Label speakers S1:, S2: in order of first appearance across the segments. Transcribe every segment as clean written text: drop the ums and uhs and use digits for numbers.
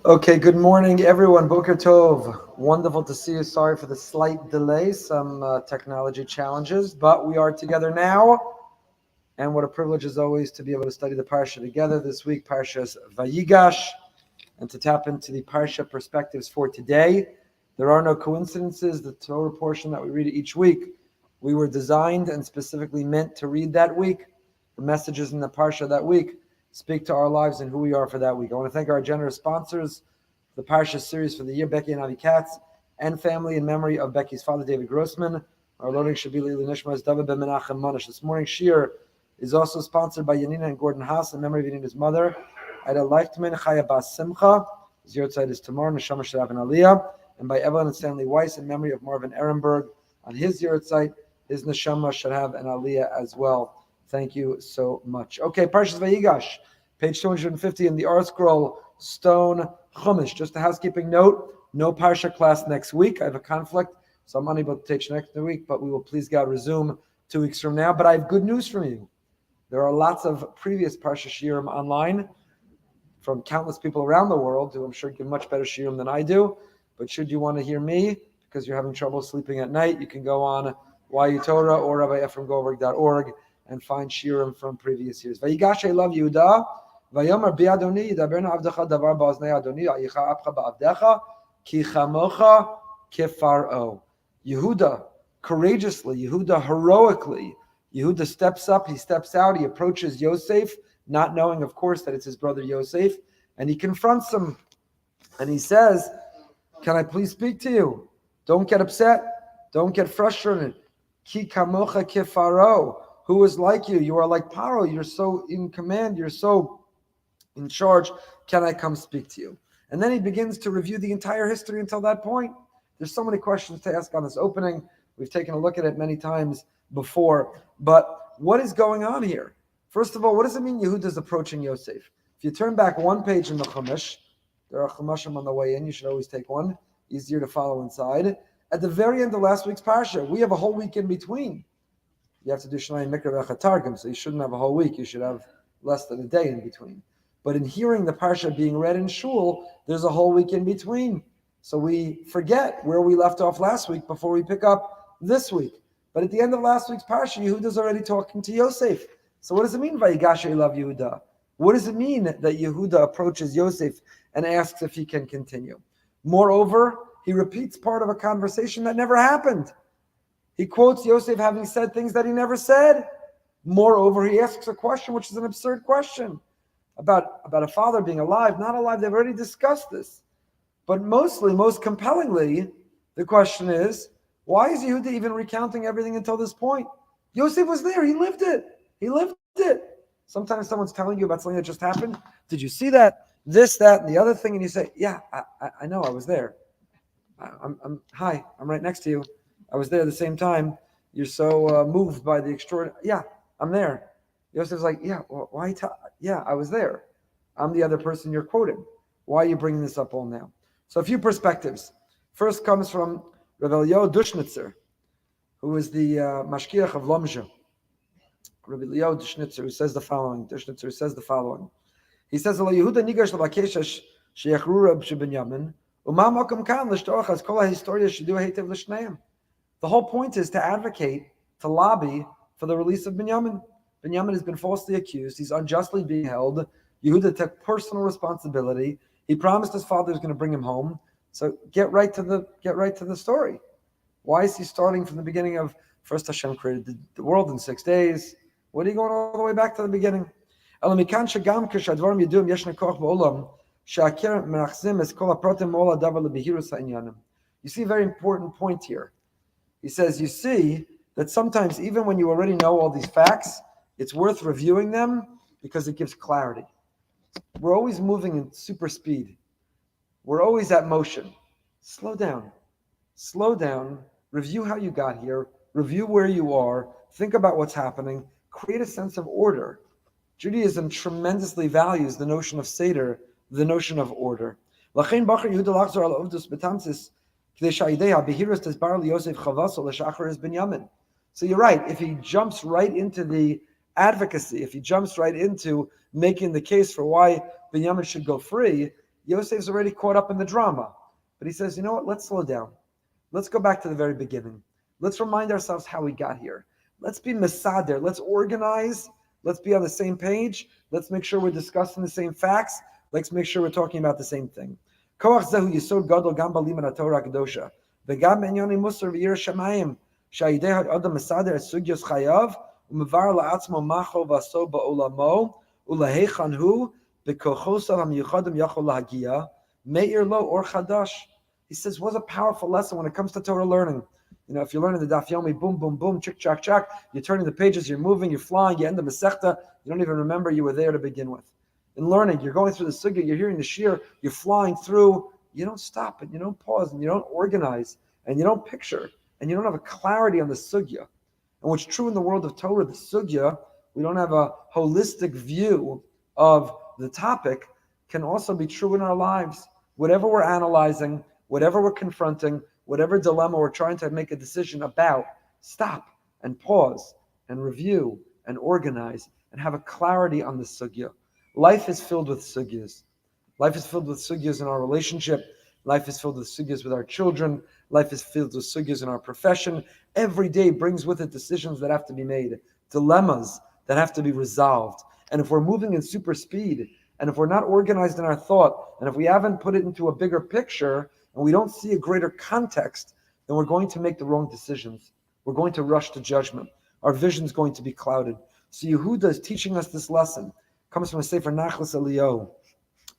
S1: Okay, good morning, everyone. Boker Tov. Wonderful to see you. Sorry for the slight delay, some technology challenges, but we are together now. And what a privilege, as always, to be able to study the Parsha together this week, Parsha's Vayigash, and to tap into the Parsha perspectives for today. There are no coincidences. The Torah portion that we read each week, we were designed and specifically meant to read that week. The messages in the Parsha that week speak to our lives and who we are for that week. I want to thank our generous sponsors, the Parsha series for the year, Becky and Avi Katz, and family in memory of Becky's father, David Grossman. Our loading should be Lili Nishmas, David Ben Menachem Manish. This morning's shir is also sponsored by Yanina and Gordon Haas in memory of Yanina's mother, Ida Leichtman, Chaya Bas Simcha. His yahrzeit is tomorrow, Neshama Sharav and Aliyah. And by Evelyn and Stanley Weiss in memory of Marvin Ehrenberg on his yahrzeit. His Neshama should have an Aliyah as well. Thank you so much. Okay, Parshas Vayigash, page 250 in the Art Scroll Stone Chumash. Just a housekeeping note, no Parsha class next week. I have a conflict, so I'm unable to teach next week, but we will please God resume 2 weeks from now. But I have good news from you. There are lots of previous Parsha Shiurim online from countless people around the world who I'm sure give much better Shiurim than I do. But should you want to hear me, because you're having trouble sleeping at night, you can go on YU Torah or Rabbi Efrem Goldberg.org and find shiurim from previous years. Vayigash love Yehudah. Vayomer bi'adoni yidaberna avdecha davar ba'oznei adoni ayicha apcha ba'avdecha ki chamocha kefaro. Yehudah courageously, Yehudah heroically. Yehudah steps up, he steps out, he approaches Yosef, not knowing, of course, that it's his brother Yosef, and he confronts him, and he says, "Can I please speak to you? Don't get upset. Don't get frustrated. Ki kamocha kefaro." Who is like you? You are like Paro. You're so in command. You're so in charge. Can I come speak to you? And then he begins to review the entire history until that point. There's so many questions to ask on this opening. We've taken a look at it many times before. But what is going on here? First of all, what does it mean Yehudah is approaching Yosef? If you turn back one page in the Chumash, there are Chumashim on the way in. You should always take one. Easier to follow inside. At the very end of last week's Parsha, we have a whole week in between. You have to do Shnai Mikra Targum, so you shouldn't have a whole week. You should have less than a day in between. But in hearing the Parsha being read in Shul, there's a whole week in between. So we forget where we left off last week before we pick up this week. But at the end of last week's Parsha, Yehudah's already talking to Yosef. So what does it mean, Vayigash love Yehudah? What does it mean that Yehudah approaches Yosef and asks if he can continue? Moreover, he repeats part of a conversation that never happened. He quotes Yosef having said things that he never said. Moreover, he asks a question, which is an absurd question, about a father being alive, not alive. They've already discussed this. But most compellingly, the question is, why is Yehudah even recounting everything until this point? Yosef was there. He lived it. He lived it. Sometimes someone's telling you about something that just happened. Did you see that? This, that, and the other thing. And you say, yeah, I know. I was there. Hi, I'm right next to you. I was there at the same time. You're so moved by the extraordinary. Yeah, I'm there. Yosef's like, yeah, well, why? Yeah, I was there. I'm the other person you're quoting. Why are you bringing this up all now? So a few perspectives. First comes from Rebbe Dushnitzer, who is the mashkiach of Lomzha. Rebbe Dushnitzer, who says the following. He says, Yehudah nigash l'bakesha sheyachru Reb Binyamin u'ma makom kan l'shtoach as kol ha'historia shedu heitev l'shneim. The whole point is to advocate, to lobby for the release of Binyamin. Binyamin has been falsely accused. He's unjustly being held. Yehudah took personal responsibility. He promised his father was going to bring him home. So get right to the story. Why is he starting from the beginning of first Hashem created the world in 6 days? What are you going all the way back to the beginning? You see a very important point here. He says, you see that sometimes even when you already know all these facts, it's worth reviewing them because it gives clarity. We're always moving in super speed. We're always at motion. Slow down, review how you got here, review where you are, think about what's happening, create a sense of order. Judaism tremendously values the notion of Seder, the notion of order. So you're right. If he jumps right into the advocacy, if he jumps right into making the case for why Binyamin should go free, Yosef's already caught up in the drama. But he says, you know what? Let's slow down. Let's go back to the very beginning. Let's remind ourselves how we got here. Let's be mesader. Let's organize. Let's be on the same page. Let's make sure we're discussing the same facts. Let's make sure we're talking about the same thing. Koach zehu yisod gadol gam b'liman haTorah kadosha v'gam b'inyonim Mussar v'yirah shamayim sha'idei ha'adam mesader es sugyos chayav u'mevar la'atzmo macho v'aso ba'olamo u'lehechan hu b'kochosav ha'miyuchadim yachol lahagia me'ir lo or chadash. He says, what's a powerful lesson when it comes to Torah learning? If you're learning the Daf Yomi, boom, boom, boom, chick, chack, chack, you're turning the pages, you're moving, you're flying, you end the Masechta, you don't even remember you were there to begin with. In learning, you're going through the Sugya, you're hearing the Shir, you're flying through, you don't stop and you don't pause and you don't organize and you don't picture and you don't have a clarity on the Sugya. And what's true in the world of Torah, the Sugya, we don't have a holistic view of the topic, can also be true in our lives. Whatever we're analyzing, whatever we're confronting, whatever dilemma we're trying to make a decision about, stop and pause and review and organize and have a clarity on the sugya. Life is filled with sugyas. Life is filled with sugyas in our relationship. Life is filled with sugyas with our children. Life is filled with sugyas in our profession. Every day brings with it decisions that have to be made, dilemmas that have to be resolved. And if we're moving in super speed, and if we're not organized in our thought, and if we haven't put it into a bigger picture, and we don't see a greater context, then we're going to make the wrong decisions. We're going to rush to judgment. Our vision's going to be clouded. So Yehudah is teaching us this lesson. It comes from a Sefer Nachlas Eliyahu,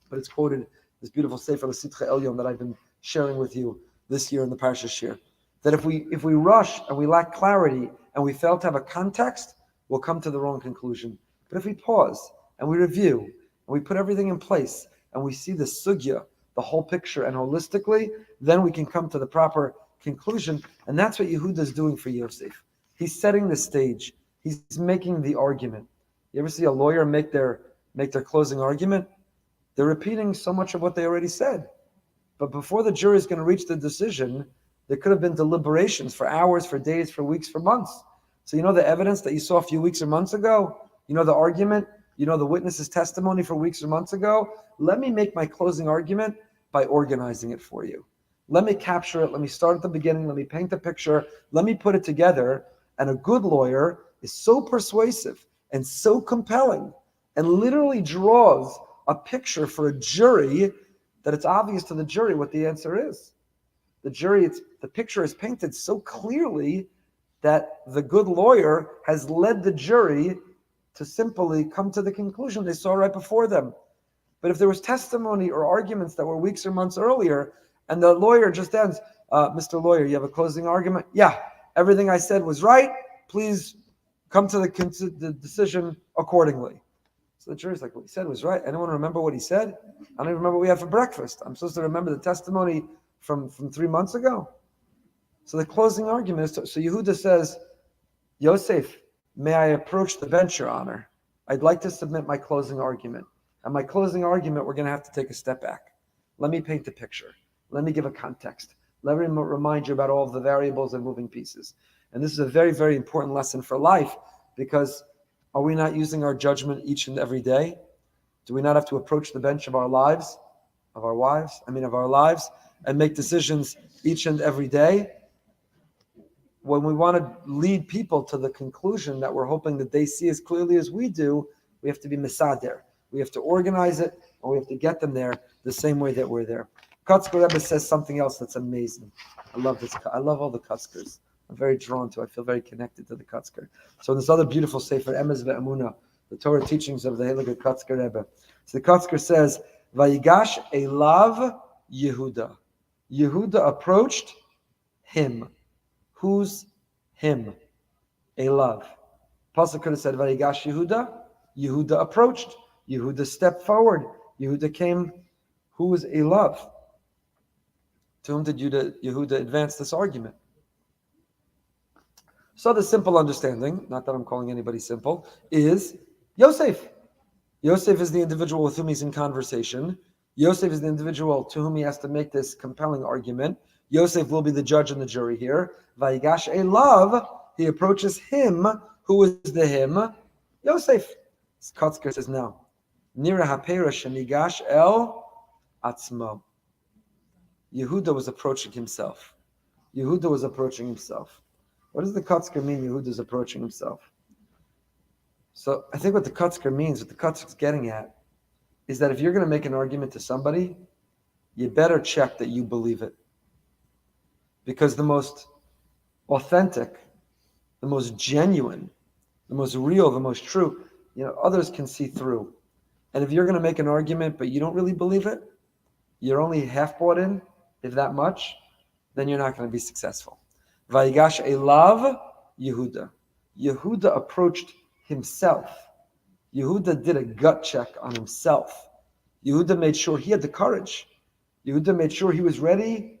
S1: but it's quoted, this beautiful Sefer L'Sitcha Elyon that I've been sharing with you this year in the Parsha Shir. That if we rush and we lack clarity and we fail to have a context, we'll come to the wrong conclusion. But if we pause and we review and we put everything in place and we see the sugya, the whole picture, and holistically, then we can come to the proper conclusion. And that's what Yehudah is doing for Yosef. He's setting the stage. He's making the argument. You ever see a lawyer make their closing argument? They're repeating so much of what they already said. But before the jury is going to reach the decision, there could have been deliberations for hours, for days, for weeks, for months. So the evidence that you saw a few weeks or months ago, the argument, the witness's testimony for weeks or months ago, let me make my closing argument by organizing it for you. Let me capture it. Let me start at the beginning. Let me paint the picture. Let me put it together. And a good lawyer is so persuasive and so compelling and literally draws a picture for a jury that it's obvious to the jury what the answer is. The picture is painted so clearly that the good lawyer has led the jury to simply come to the conclusion they saw right before them. But if there was testimony or arguments that were weeks or months earlier, and the lawyer just ends, Mr. Lawyer, you have a closing argument? Yeah, everything I said was right. Please come to the decision accordingly. So the jury's like, what he said was right. Anyone remember what he said? I don't even remember what we had for breakfast. I'm supposed to remember the testimony from 3 months ago. So the closing argument is, so Yehudah says, Yosef, may I approach the bench, Your Honor? I'd like to submit my closing argument. And my closing argument, we're going to have to take a step back. Let me paint the picture. Let me give a context. Let me remind you about all of the variables and moving pieces. And this is a very, very important lesson for life, because are we not using our judgment each and every day? Do we not have to approach the bench of our lives, of our lives, and make decisions each and every day? When we want to lead people to the conclusion that we're hoping that they see as clearly as we do, we have to be mesader. We have to organize it, and we have to get them there the same way that we're there. Kotzker Rebbe says something else that's amazing. I love this. I love all the Kotzkers. I'm very drawn to. I feel very connected to the Kotzker. So in this other beautiful sefer, Emes ve'emunah, the Torah teachings of the Heilige Kotzker Rebbe. So the Kotzker says, Vayigash elav Yehudah. Yehudah approached him. Who's him? Elav. Pasuk could have said, Vayigash Yehudah. Yehudah approached. Yehudah stepped forward. Yehudah came. Who was Elav? To whom did Yehudah advance this argument? So the simple understanding, not that I'm calling anybody simple, is Yosef. Yosef is the individual with whom he's in conversation. Yosef is the individual to whom he has to make this compelling argument. Yosef will be the judge and the jury here. Vayigash elav, he approaches him. Who is the him? Yosef. Kotzker says no. Nira hapera shenigash el atzmo. Yehudah was approaching himself. Yehudah was approaching himself. What does the Kotzker mean, Yehudah is approaching himself? So I think what the Kotzker means, what the Kotzker is getting at, is that if you're going to make an argument to somebody, you better check that you believe it. Because the most authentic, the most genuine, the most real, the most true, others can see through. And if you're going to make an argument, but you don't really believe it, you're only half bought in, if that much, then you're not going to be successful. Vayigash elav Yehudah. Yehudah approached himself. Yehudah did a gut check on himself. Yehudah made sure he had the courage. Yehudah made sure he was ready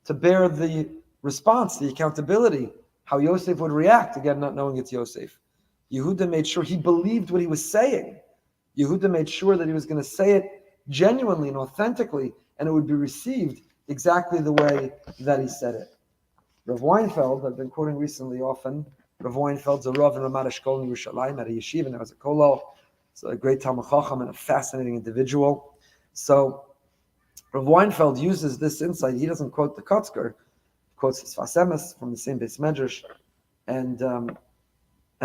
S1: to bear the response, the accountability, how Yosef would react, again, not knowing it's Yosef. Yehudah made sure he believed what he was saying. Yehudah made sure that he was going to say it genuinely and authentically, and it would be received exactly the way that he said it. Rav Weinfeld, I've been quoting recently often, Rav Weinfeld's a Rav in Ramat Eshkol in Yerushalayim at a yeshiva, and was a kollel. So a great Talmud Chacham and a fascinating individual. So Rav Weinfeld uses this insight. He doesn't quote the Kotzker, he quotes Sefas Emes from the same Beis Midrash, and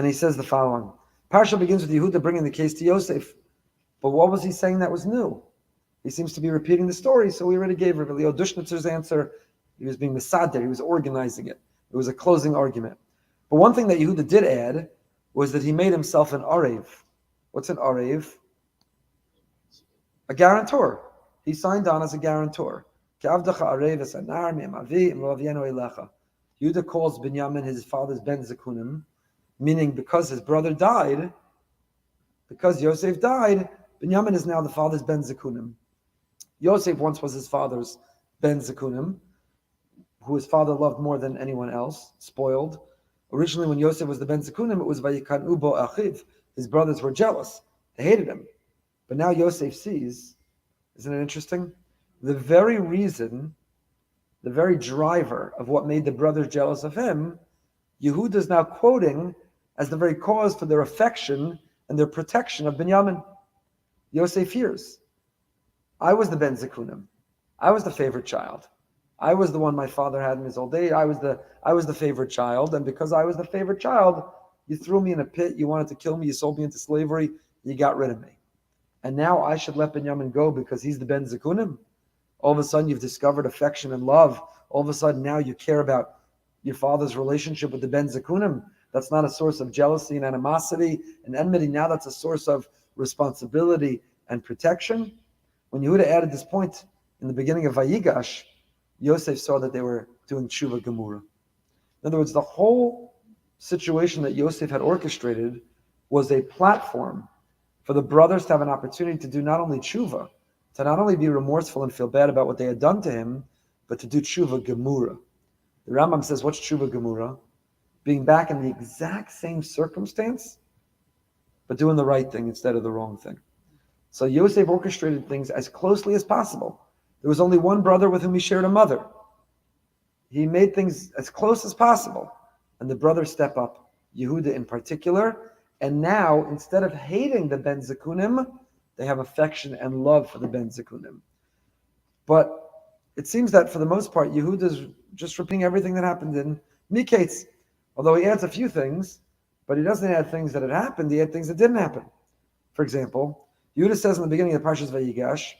S1: he says the following: Parsha begins with Yehudah bringing the case to Yosef, but what was he saying that was new? He seems to be repeating the story, so we already gave Rebbe Dushnitzer answer. He was being misader, he was organizing it. It was a closing argument. But one thing that Yehudah did add was that he made himself an arev. What's an arev? A guarantor. He signed on as a guarantor. Yehudah calls Binyamin his father's ben Zekunim, meaning because his brother died, because Yosef died, Binyamin is now the father's ben Zekunim. Yosef once was his father's ben Zekunim, who his father loved more than anyone else, spoiled. Originally, when Yosef was the ben Zekunim, it was Vayikanu bo achiv. His brothers were jealous. They hated him. But now Yosef sees, isn't it interesting? The very reason, the very driver of what made the brothers jealous of him, Yehudah is now quoting as the very cause for their affection and their protection of Binyamin. Yosef hears, I was the ben Zekunim. I was the favorite child. I was the one my father had in his old age. I was the favorite child, and because I was the favorite child, you threw me in a pit, you wanted to kill me, you sold me into slavery, you got rid of me. And now I should let Binyamin go because he's the ben Zekunim? All of a sudden you've discovered affection and love. All of a sudden now you care about your father's relationship with the ben Zekunim. That's not a source of jealousy and animosity and enmity. Now that's a source of responsibility and protection. When Yehudah added this point in the beginning of Vayigash, Yosef saw that they were doing tshuva gemura. In other words, the whole situation that Yosef had orchestrated was a platform for the brothers to have an opportunity to do not only tshuva, to not only be remorseful and feel bad about what they had done to him, but to do tshuva gemura. The Rambam says, what's tshuva gemura? Being back in the exact same circumstance, but doing the right thing instead of the wrong thing. So Yosef orchestrated things as closely as possible. There was only one brother with whom he shared a mother. He made things as close as possible. And the brothers step up, Yehudah in particular. And now, instead of hating the ben Zekunim, they have affection and love for the ben Zekunim. But it seems that for the most part, Yehudah is just repeating everything that happened in Miketz. Although he adds a few things, but he doesn't add things that had happened, he adds things that didn't happen. For example, Yehudah says in the beginning of Parsha's Vayigash,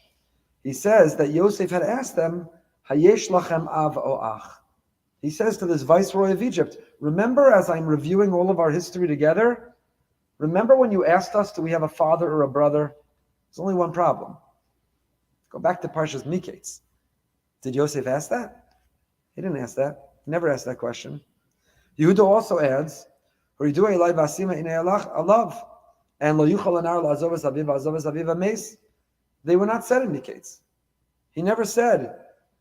S1: he says that Yosef had asked them, Hayesh lachem av o ach. He says to this viceroy of Egypt, remember as I'm reviewing all of our history together, remember when you asked us, do we have a father or a brother? There's only one problem. Go back to Parsha's Miketz. Did Yosef ask that? He didn't ask that. He never asked that question. Yehudah also adds, alav, and lo yuchal anar la'azovas aviv Emes. They were not said in Miketz. He never said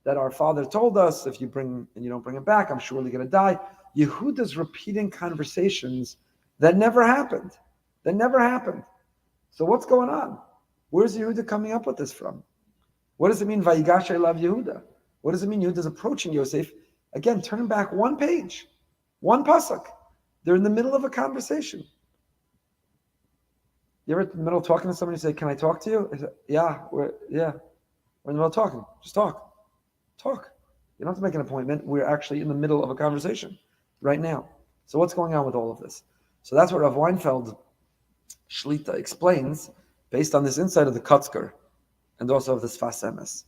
S1: that our father told us, if you bring and you don't bring him back, I'm surely going to die. Yehudah's repeating conversations that never happened. That never happened. So what's going on? Where's Yehudah coming up with this from? What does it mean, Vayigash elav Yehudah? What does it mean Yehudah's approaching Yosef? Again, turn back one page, one pasuk. They're in the middle of a conversation. You ever in the middle of talking to somebody and say, can I talk to you? Say, yeah. We're in the middle of talking. Just talk. Talk. You don't have to make an appointment. We're actually in the middle of a conversation right now. So what's going on with all of this? So that's what Rav Weinfeld Shlita explains based on this insight of the Kotzker and also of the Sefas Emes.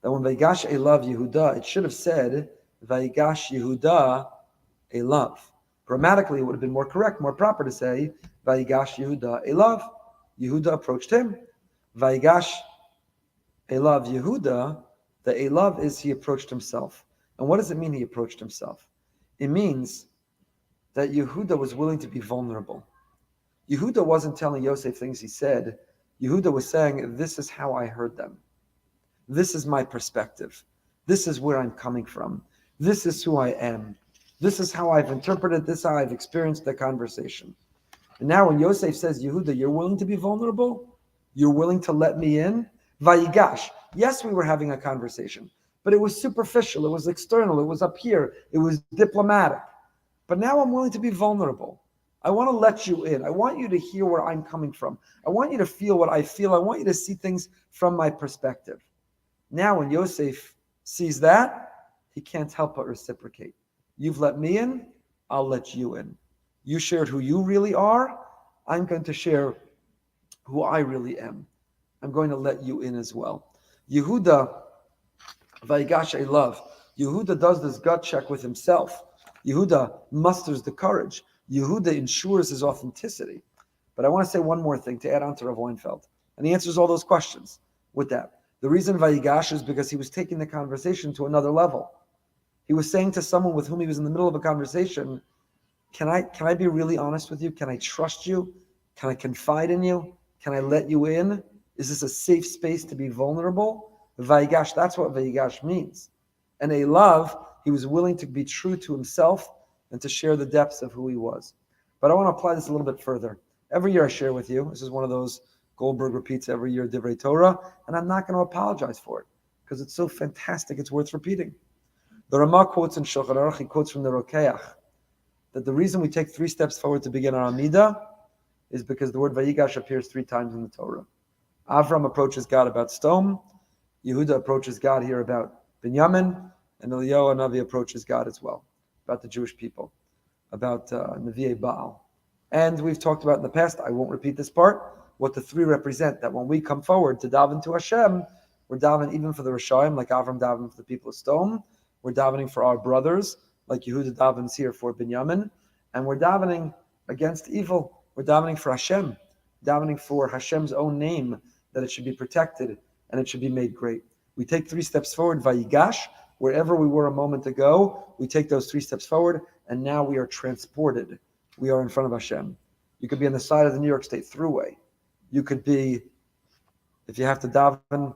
S1: That when Vayigash Elav Yehudah, it should have said Vayigash Yehudah Elav. Grammatically, it would have been more correct, more proper to say Vayigash Yehudah Elav. Yehudah approached him. Vayigash Elav Yehudah, the Elav is he approached himself. And what does it mean he approached himself? It means that Yehudah was willing to be vulnerable. Yehudah wasn't telling Yosef things he said. Yehudah was saying, this is how I heard them. This is my perspective. This is where I'm coming from. This is who I am. This is how I've interpreted this, how I've experienced the conversation. And now when Yosef says, Yehudah, you're willing to be vulnerable? You're willing to let me in? Vayigash. Yes, we were having a conversation, but it was superficial. It was external. It was up here. It was diplomatic. But now I'm willing to be vulnerable. I want to let you in. I want you to hear where I'm coming from. I want you to feel what I feel. I want you to see things from my perspective. Now when Yosef sees that, he can't help but reciprocate. You've let me in, I'll let you in. You shared who you really are, I'm going to share who I really am. I'm going to let you in as well. Yehudah, Vayigash Elav, Yehudah does this gut check with himself. Yehudah musters the courage. Yehudah ensures his authenticity. But I want to say one more thing to add on to Rav Weinfeld. And he answers all those questions with that. The reason Vayigash is because he was taking the conversation to another level. He was saying to someone with whom he was in the middle of a conversation, can I be really honest with you? Can I trust you? Can I confide in you? Can I let you in? Is this a safe space to be vulnerable? Vayigash, that's what Vayigash means. And a love, he was willing to be true to himself and to share the depths of who he was. But I want to apply this a little bit further. Every year I share with you, this is one of those Goldberg repeats every year, Divrei Torah, and I'm not going to apologize for it because it's so fantastic, it's worth repeating. The Ramah quotes in Shulchan Aruch, he quotes from the Rokeach, that the reason we take 3 steps forward to begin our Amidah is because the word Vayigash appears 3 times in the Torah. Avram approaches God about stone, Yehudah approaches God here about Binyamin, and Eliyahu Navi approaches God as well, about the Jewish people, about Nevi'ei Baal. And we've talked about in the past, I won't repeat this part, what the 3 represent, that when we come forward to daven to Hashem, we're davening even for the Rishayim, like Avram davened for the people of stone. We're davening for our brothers, like Yehudah davens here for Binyamin. And we're davening against evil. We're davening for Hashem, davening for Hashem's own name, that it should be protected and it should be made great. We take 3 steps forward, Vayigash, wherever we were a moment ago, we take those 3 steps forward, and now we are transported. We are in front of Hashem. You could be on the side of the New York State Thruway. You could be, if you have to daven,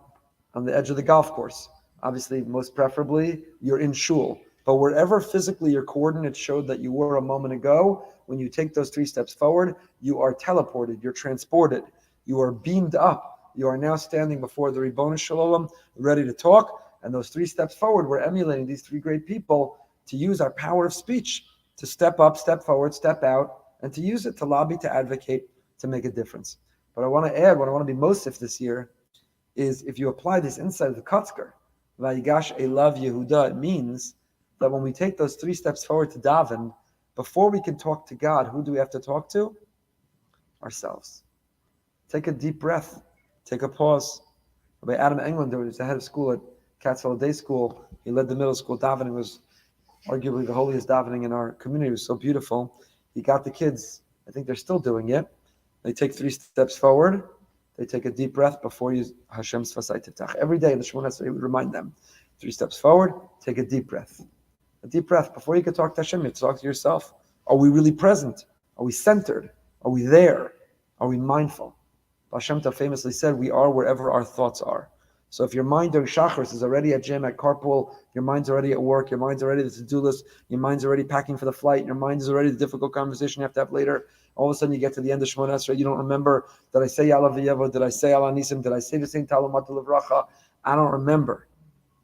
S1: on the edge of the golf course. Obviously, most preferably, you're in shul. But wherever physically your coordinates showed that you were a moment ago, when you take those 3 steps forward, you are teleported, you're transported, you are beamed up. You are now standing before the Ribono Shel Olam, ready to talk. And those 3 steps forward, we're emulating these 3 great people to use our power of speech, to step up, step forward, step out, and to use it to lobby, to advocate, to make a difference. But I want to add, what I want to be Mosif this year is if you apply this inside of the Kotzker, Vayigash Elav Yehudah, it means that when we take those 3 steps forward to daven, before we can talk to God, who do we have to talk to? Ourselves. Take a deep breath. Take a pause. Rabbi Adam Englander, who was the head of school at Catskill Day School, he led the middle school davening, was arguably the holiest davening in our community. It was so beautiful. He got the kids, I think they're still doing it. They take 3 steps forward. They take a deep breath before you Hashem Sefas Tiftach. Every day in the Shemona Esrei, he would remind them, 3 steps forward, take a deep breath. A deep breath. Before you can talk to Hashem, you have to talk to yourself. Are we really present? Are we centered? Are we there? Are we mindful? Hashem famously said, we are wherever our thoughts are. So if your mind during Shacharis is already at gym, at carpool, your mind's already at work, your mind's already the to-do list, your mind's already packing for the flight, your mind is already the difficult conversation you have to have later, all of a sudden you get to the end of Shemona Esrei, you don't remember, did I say Yalav V'Yevo, did I say Ala Nisim, did I say the same Talamat Levracha? I don't remember.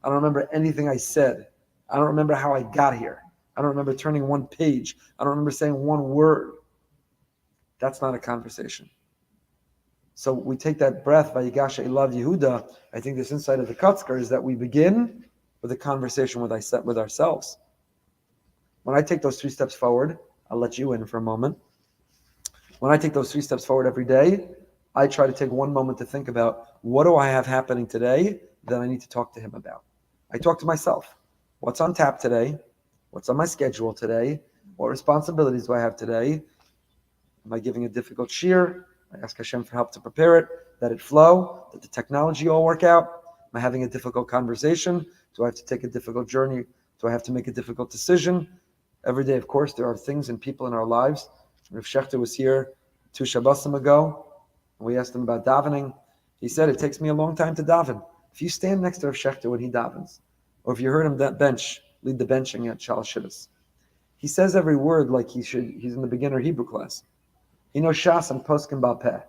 S1: I don't remember anything I said. I don't remember how I got here. I don't remember turning one page. I don't remember saying one word. That's not a conversation. So we take that breath, Vayigash Elav Yehudah. I think this insight of the Kotzker is that we begin with a conversation with ourselves. When I take those 3 steps forward, I'll let you in for a moment. When I take those 3 steps forward every day, I try to take one moment to think about, what do I have happening today that I need to talk to him about? I talk to myself. What's on tap today? What's on my schedule today? What responsibilities do I have today? Am I giving a difficult shear? I ask Hashem for help to prepare it, that it flow, that the technology all work out. Am I having a difficult conversation? Do I have to take a difficult journey? Do I have to make a difficult decision? Every day, of course, there are things and people in our lives. Rav Shechter was here 2 Shabbosim ago, and we asked him about davening. He said, it takes me a long time to daven. If you stand next to Rav Shechter when he davens, or if you heard him lead the benching at Shalosh Shidduchos, he says every word like he's in the beginner Hebrew class. He knows Shas and Poskim Bal Peh.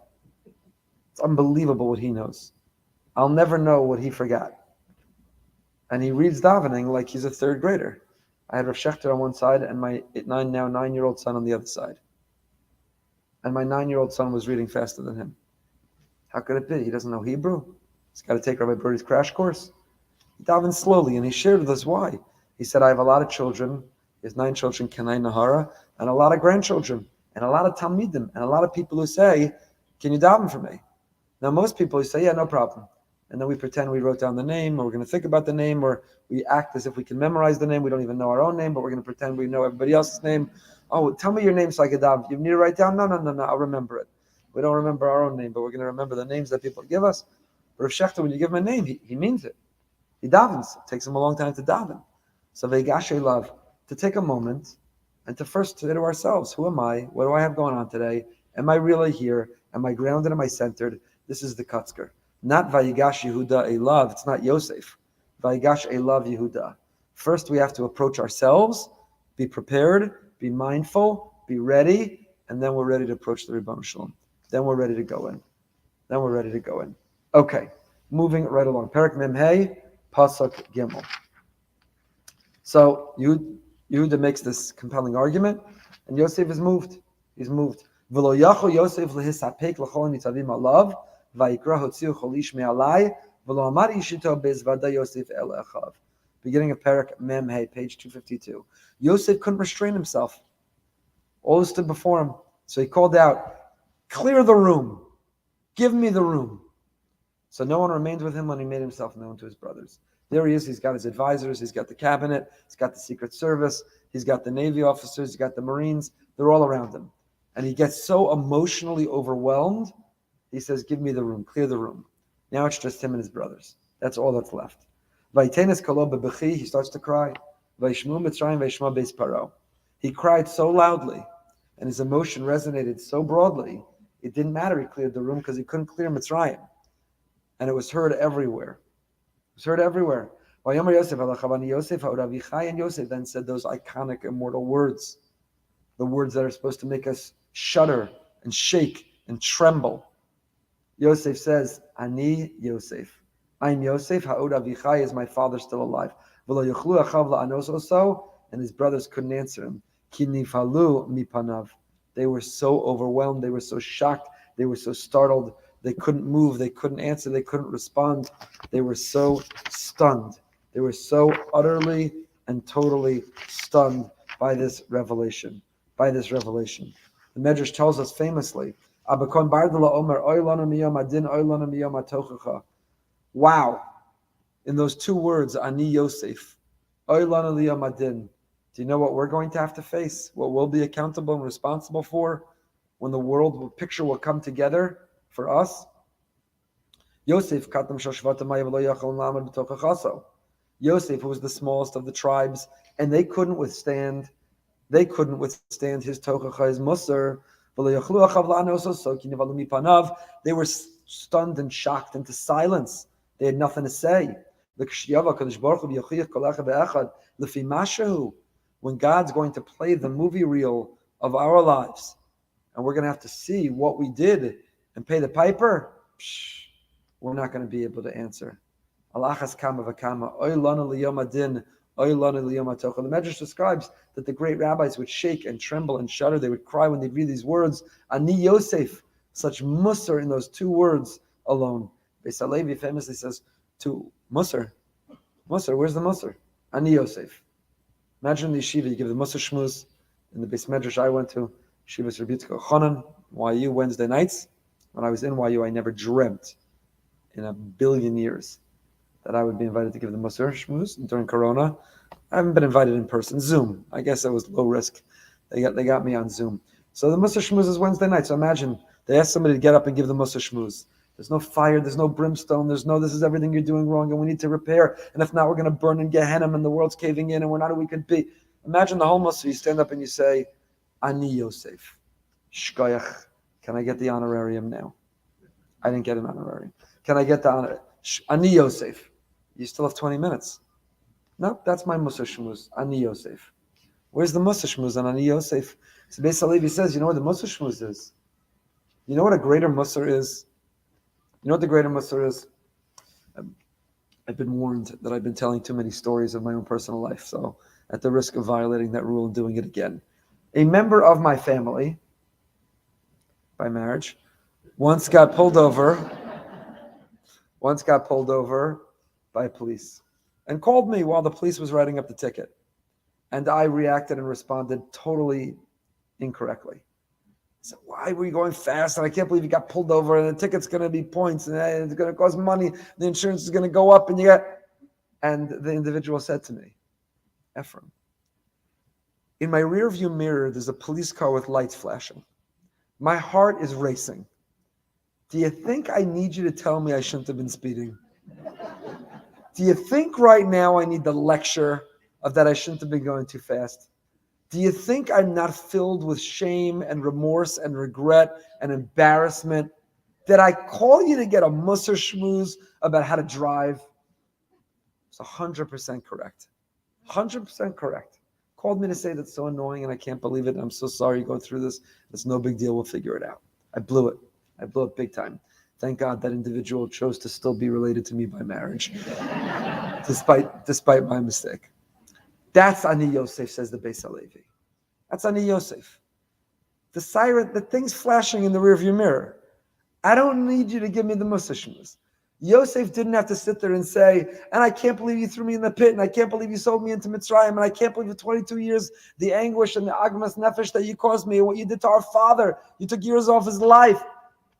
S1: It's unbelievable what he knows. I'll never know what he forgot. And he reads davening like he's a 3rd grader. I had Rav Shechter on one side and my now 9-year-old son on the other side. And my 9-year-old son was reading faster than him. How could it be? He doesn't know Hebrew. He's got to take Rabbi Brody's crash course. He davens slowly, and he shared with us why. He said, I have a lot of children. He has 9 children, Kenai Nahara, and a lot of grandchildren, and a lot of Talmidim, and a lot of people who say, can you daven for me? Now, most people who say, yeah, no problem. And then we pretend we wrote down the name, or we're going to think about the name, or we act as if we can memorize the name. We don't even know our own name, but we're going to pretend we know everybody else's name. Oh, tell me your name so I can daven. You need to write down? No, I'll remember it. We don't remember our own name, but we're going to remember the names that people give us. But Rav Shechter, when you give him a name, he means it. He davens. It takes him a long time to daven. So Vayigash love, to take a moment and to first say to ourselves, who am I? What do I have going on today? Am I really here? Am I grounded? Am I centered? This is the Kotzker. Not Vayigash Yehudah Elav. It's not Yosef. Vayigash Elav Yehudah. First, we have to approach ourselves, be prepared, be mindful, be ready, and then we're ready to approach the Ribbon Shalom. Then we're ready to go in. Okay, moving right along. Perek Mem Hey, Pasuk Gimel. So Yehudah makes this compelling argument, and Yosef is moved. He's moved. V'lo yachol Yosef lehisapek l'chol nitzavim alav, vayikra hotziu chol ish me'alai, v'lo amar ishito bezvada Yosef el echav. Beginning of Perek Mem Hey, page 252. Yosef couldn't restrain himself. All stood before him. So he called out, clear the room. Give me the room. So no one remained with him when he made himself known to his brothers. There he is. He's got his advisors. He's got the cabinet. He's got the Secret Service. He's got the Navy officers. He's got the Marines. They're all around him. And he gets so emotionally overwhelmed, he says, give me the room. Clear the room. Now it's just him and his brothers. That's all that's left. He starts to cry. He cried so loudly, and his emotion resonated so broadly, it didn't matter he cleared the room because he couldn't clear Mitzrayim. And it was heard everywhere. And Yosef then said those iconic, immortal words, the words that are supposed to make us shudder and shake and tremble. Yosef says, Ani Yosef. I'm Yosef, Ha'od Avichai, is my father still alive. And his brothers couldn't answer him. Ki nifalu mipanav. They were so overwhelmed, they were so shocked, they were so startled, they couldn't move, they couldn't answer, they couldn't respond. They were so stunned. They were so utterly and totally stunned by this revelation. The Midrash tells us famously, wow, in those 2 words, Ani Yosef, Oy lanu liyom adin. Do you know what we're going to have to face? What we'll be accountable and responsible for when the picture will come together for us? Yosef, Yosef, who was the smallest of the tribes, and they couldn't withstand his tochacha, his Mussar. They were stunned and shocked into silence. They had nothing to say. When God's going to play the movie reel of our lives, and we're going to have to see what we did and pay the piper, we're not going to be able to answer. The Midrash describes that the great rabbis would shake and tremble and shudder. They would cry when they'd read these words, Ani Yosef, Such Mussar in those two words alone. Beis HaLevi famously says to Mussar, where's the Mussar? Ani Yosef. Imagine the yeshiva, you give the Mussar shmuz in the Beis Midrash I went to, Yeshiva Rabbi Chonan, YU, Wednesday nights. When I was in YU, I never dreamt in a billion years that I would be invited to give the Mussar shmuz during Corona. I haven't been invited in person. Zoom. I guess it was low risk. They got me on Zoom. So the Mussar shmuz is Wednesday night. So imagine they ask somebody to get up and give the Mussar shmuz. There's no fire. There's no brimstone. There's no, this is everything you're doing wrong and we need to repair. And if not, we're going to burn in Gehenna and the world's caving in and we're not who we could be. Imagine the whole Mussar. You stand up and you say, Ani Yosef. Shkoyach. Can I get the honorarium now? I didn't get an honorarium. Can I get the honor? Ani Yosef. You still have 20 minutes. No, that's my Mussar shmuz. Ani Yosef. Where's the Mussar shmuz on Ani Yosef? So Beis HaLevi says, you know what the Mussar shmuz is? You know what a greater Mussar is? You know what the greater Mussar is? I've been warned that I've been telling too many stories of my own personal life. So at the risk of violating that rule and doing it again. A member of my family, by marriage, once got pulled over by police and called me while the police was writing up the ticket. And I reacted and responded totally incorrectly. I said, why were you going fast? And I can't believe you got pulled over and the ticket's going to be points and it's going to cost money. The insurance is going to go up and and the individual said to me, Efrem, in my rear view mirror, there's a police car with lights flashing. My heart is racing. Do you think I need you to tell me I shouldn't have been speeding? Do you think right now I need the lecture of that I shouldn't have been going too fast? Do you think I'm not filled with shame and remorse and regret and embarrassment? Did I call you to get a Mussar shmuz about how to drive? It's 100% correct. 100% correct. Called me to say that's so annoying and I can't believe it. I'm so sorry you go through this. It's no big deal. We'll figure it out. I blew it. I blew it big time. Thank God that individual chose to still be related to me by marriage, despite my mistake. That's Ani Yosef, says the Beis HaLevi. That's Ani Yosef. The siren, the thing's flashing in the rearview mirror. I don't need you to give me the Mussar shmuz. Yosef didn't have to sit there and say, and I can't believe you threw me in the pit, and I can't believe you sold me into Mitzrayim, and I can't believe for 22 years the anguish and the agmas nefesh that you caused me, and what you did to our father. You took years off his life.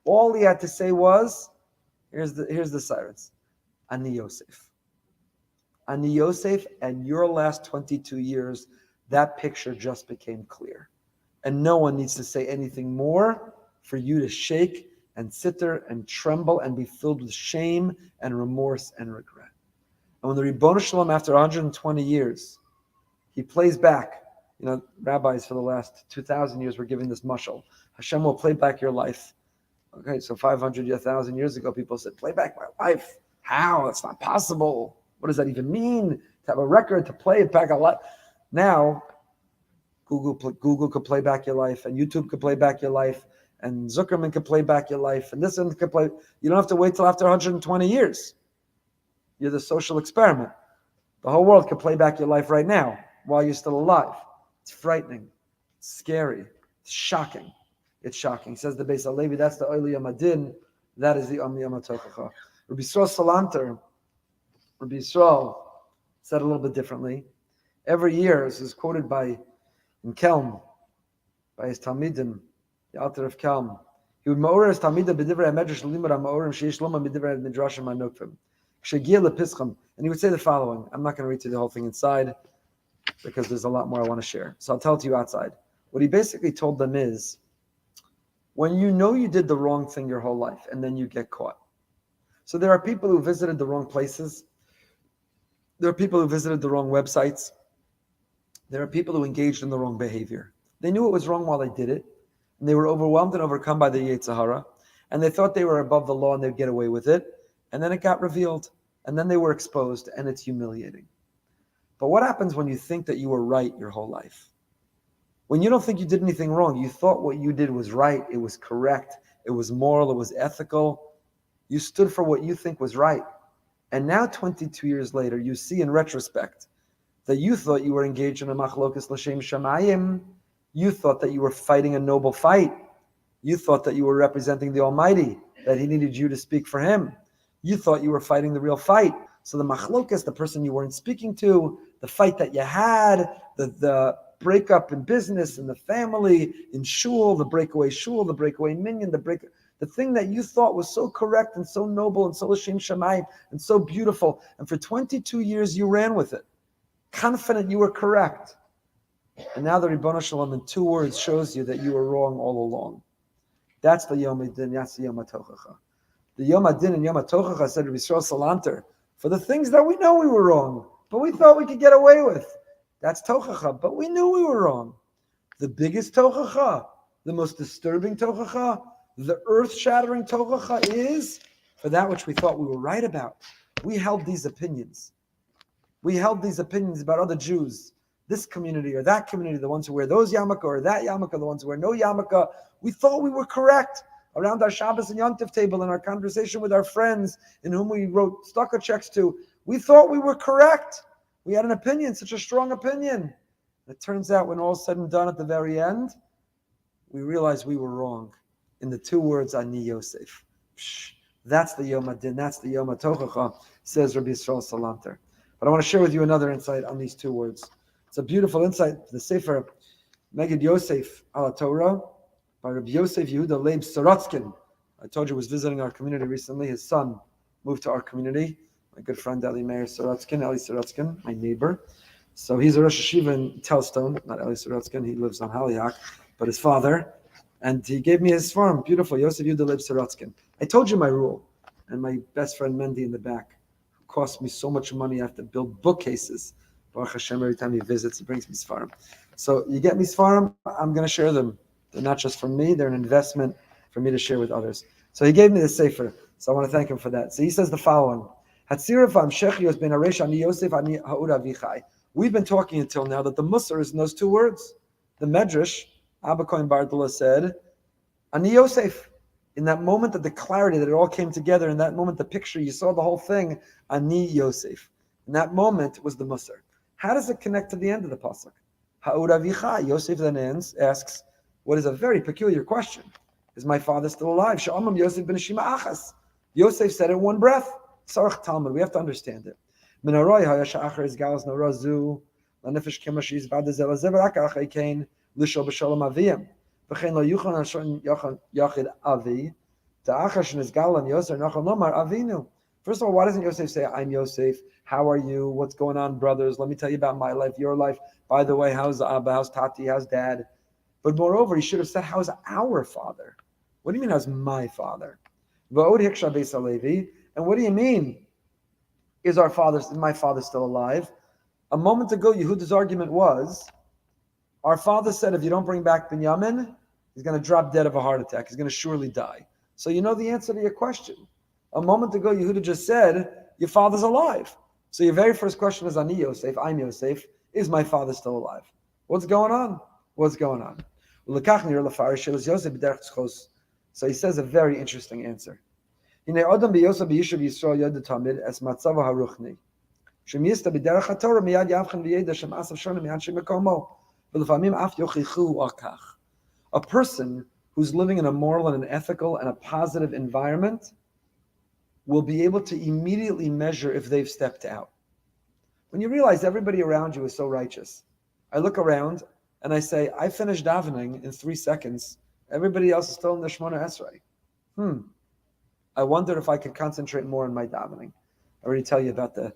S1: All he had to say was, here's the sirens. Ani Yosef. Ani Yosef, and your last 22 years, that picture just became clear. And no one needs to say anything more for you to shake and sit there and tremble and be filled with shame and remorse and regret. And when the Ribono Shalom, after 120 years, he plays back, rabbis for the last 2,000 years were giving this mashal. Hashem will play back your life. Okay, so 500, 1,000 years ago, people said, play back my life. How? That's not possible. What does that even mean? To have a record, to play it back a lot. Now, Google could play back your life, and YouTube could play back your life, and Zuckerman could play back your life, and this one could play. You don't have to wait till after 120 years. You're the social experiment. The whole world could play back your life right now while you're still alive. It's frightening. It's scary. It's shocking. It's shocking. Says the Beis HaLevi, that's the Oili Yamadin. That is the Ami Yamatochacha. Rabbi Yisrael Salanter, Rabbi Yisrael said a little bit differently. Every year, this is quoted in Kelm, by his Talmidim, the author of Kelm. He would ma'or his Talmidim b'divrei Midrash limud ha'ma'orim sheish loma b'divrei Midrashim ha'nokvim. Shegiel lepischam. And he would say the following. I'm not going to read through the whole thing inside because there's a lot more I want to share. So I'll tell it to you outside. What he basically told them is, when you know you did the wrong thing your whole life and then you get caught. So there are people who visited the wrong places. There are people who visited the wrong websites. There are people who engaged in the wrong behavior. They knew it was wrong while they did it, and they were overwhelmed and overcome by the Yetzer Hara, and they thought they were above the law and they'd get away with it, and then it got revealed, and then they were exposed, and it's humiliating. But what happens when you think that you were right your whole life? When you don't think you did anything wrong, you thought what you did was right, it was correct, it was moral, it was ethical, you stood for what you think was right. And now 22 years later, you see in retrospect that you thought you were engaged in a machlokas l'shem shamayim. You thought that you were fighting a noble fight. You thought that you were representing the Almighty, that He needed you to speak for Him. You thought you were fighting the real fight. So the machlokas, the person you weren't speaking to, the fight that you had, the breakup in business, in the family, in shul, the breakaway minyan, the thing that you thought was so correct and so noble and so l'shem shamayim and so beautiful, and for 22 years you ran with it, confident you were correct. And now the Ribbon Shalom in 2 words shows you that you were wrong all along. That's the Yom HaDin, that's the Yom HaTochacha. The Yom HaDin and Yom HaTochacha said Rabbi Yisrael Salanter, for the things that we know we were wrong, but we thought we could get away with. That's Tochacha, but we knew we were wrong. The biggest Tochacha, the most disturbing Tochacha, the earth-shattering Tochacha is for that which we thought we were right about. We held these opinions. We held these opinions about other Jews, this community or that community, the ones who wear those yarmulke or that yarmulke, the ones who wear no yarmulke. We thought we were correct around our Shabbos and Yom Tov table in our conversation with our friends in whom we wrote stucco checks to. We thought we were correct. We had an opinion, such a strong opinion. It turns out when all's said and done at the very end, we realized we were wrong. In the 2 words, Ani Yosef. That's the Yom HaDin, that's the Yom HaTochacha, says Rabbi Yisrael Salanter. But I want to share with you another insight on these 2 words. It's a beautiful insight. The Sefer Megid Yosef ala Torah by Rabbi Yosef Yehudah Leib Sorotzkin. I told you he was visiting our community recently. His son moved to our community. My good friend Eli Sorotzkin, my neighbor. So he's a Rosh Hashiva in Telstone, not Eli Sorotzkin. He lives on Haliach, but his father. And he gave me his farm, beautiful, Yosef Yehudah Leib Sorotzkin. I told you my rule. And my best friend Mendy in the back, who cost me so much money, I have to build bookcases. Baruch Hashem, every time he visits, he brings me Sfarim. So you get me Sfarim, I'm going to share them. They're not just for me, they're an investment for me to share with others. So he gave me the Sefer, so I want to thank him for that. So he says the following. We've been talking until now that the Mussar is in those 2 words. The Midrash, Abba Kohen Bardula said, Ani Yosef. In that moment of the clarity that it all came together, in that moment, the picture, you saw the whole thing, Ani Yosef. In that moment was the Mussar. How does it connect to the end of the pasuk? Ha'ud avicha. Yosef then asks, what is a very peculiar question. Is my father still alive? Sha'amam Yosef ben Shima achas. Yosef said in one breath. Sarach Talmud. We have to understand it. Min haroy ha'yasha'achar is galas narazu lanefesh kemashiz v'adazel azev rakach ekein l'shol b'shalom aviyim v'chein lo yuchan ha'shon yachid avi ta'achar is galan Yosef nachal nomar avinu. First of all, why doesn't Yosef say, I'm Yosef, how are you, what's going on, brothers, let me tell you about my life, your life, by the way, how's Abba, how's Tati, how's Dad? But moreover, he should have said, how's our father? What do you mean, how's my father? And what do you mean, is my father still alive? A moment ago, Yehudah's argument was, our father said, if you don't bring back Binyamin, he's going to drop dead of a heart attack, he's going to surely die. So you know the answer to your question. A moment ago, Yehudah just said, your father's alive. So your very first question is, Ani Yosef, I'm Yosef, is my father still alive? What's going on? What's going on? So he says a very interesting answer. A person who's living in a moral and an ethical and a positive environment will be able to immediately measure if they've stepped out. When you realize everybody around you is so righteous, I look around and I say, I finished davening in 3 seconds. Everybody else is still in the Shemona Esrei. I wonder if I could concentrate more on my davening. I already tell you about the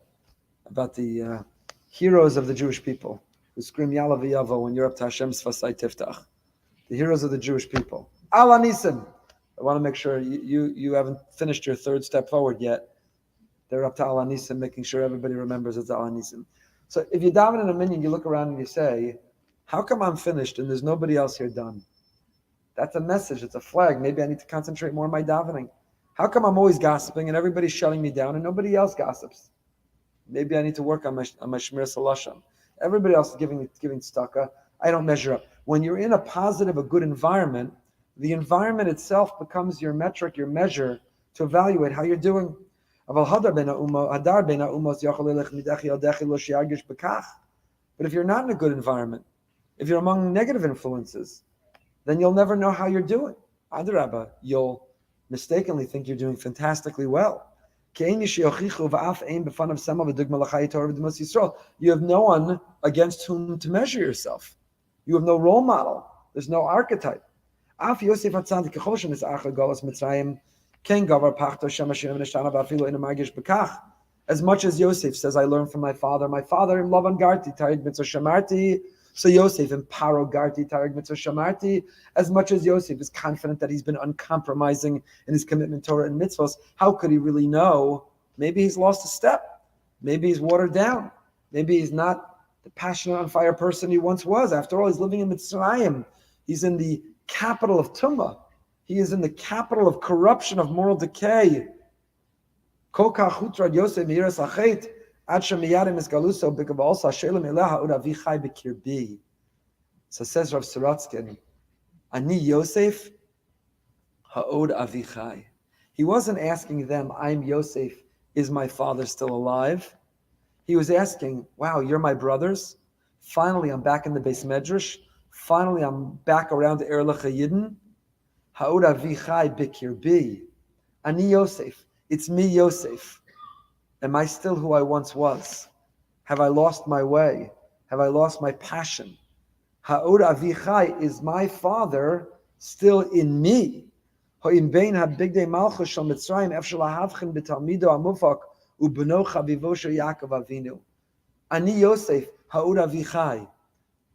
S1: heroes of the Jewish people who scream Yala v'yavo when you're up to Hashem's Fasai Tiftach. The heroes of the Jewish people. Ala Nisim. I want to make sure you haven't finished your 3rd step forward yet. They're up to Ala Nisim, making sure everybody remembers it's Ala Nisim. So if you daven in a minyan, you look around and you say, how come I'm finished and there's nobody else here done? That's a message. It's a flag. Maybe I need to concentrate more on my davening. How come I'm always gossiping and everybody's shutting me down and nobody else gossips? Maybe I need to work on my Shmir Salasham. Everybody else is giving tzedakah. I don't measure up. When you're in a positive, a good environment, the environment itself becomes your metric, your measure to evaluate how you're doing. But if you're not in a good environment, if you're among negative influences, then you'll never know how you're doing. Adarabba, you'll mistakenly think you're doing fantastically well. You have no one against whom to measure yourself. You have no role model. There's no archetype. As much as Yosef says, I learned from my father in Lavan Garti, Tarig Mitzvah Shamarti. So Yosef in Paro Garti, Tarig Mitzvah Shamarti. As much as Yosef is confident that he's been uncompromising in his commitment to Torah and mitzvahs, how could he really know? Maybe he's lost a step. Maybe he's watered down. Maybe he's not the passionate, on fire person he once was. After all, he's living in Mitzrayim. He's in the capital of Tumah. He is in the capital of corruption, of moral decay. So says Rav Sorotzkin, Ani Yosef ha'od avichai. He wasn't asking them, I'm Yosef, is my father still alive? He was asking, wow, you're my brothers? Finally, I'm back in the Beis Midrash. Finally, I'm back around the Erlich HaYidden. Ha'od avichai bikirbi. Ani Yosef. It's me, Yosef. Am I still who I once was? Have I lost my way? Have I lost my passion? Ha'od avichai, is my father still in me? Ha'im bein ha'bigdei malchus shel Mitzrayim efshel ha'havchen b'talmido ha'mufak u'beno chavivo shel Yaakov Avinu. Ani Yosef ha'od avichai.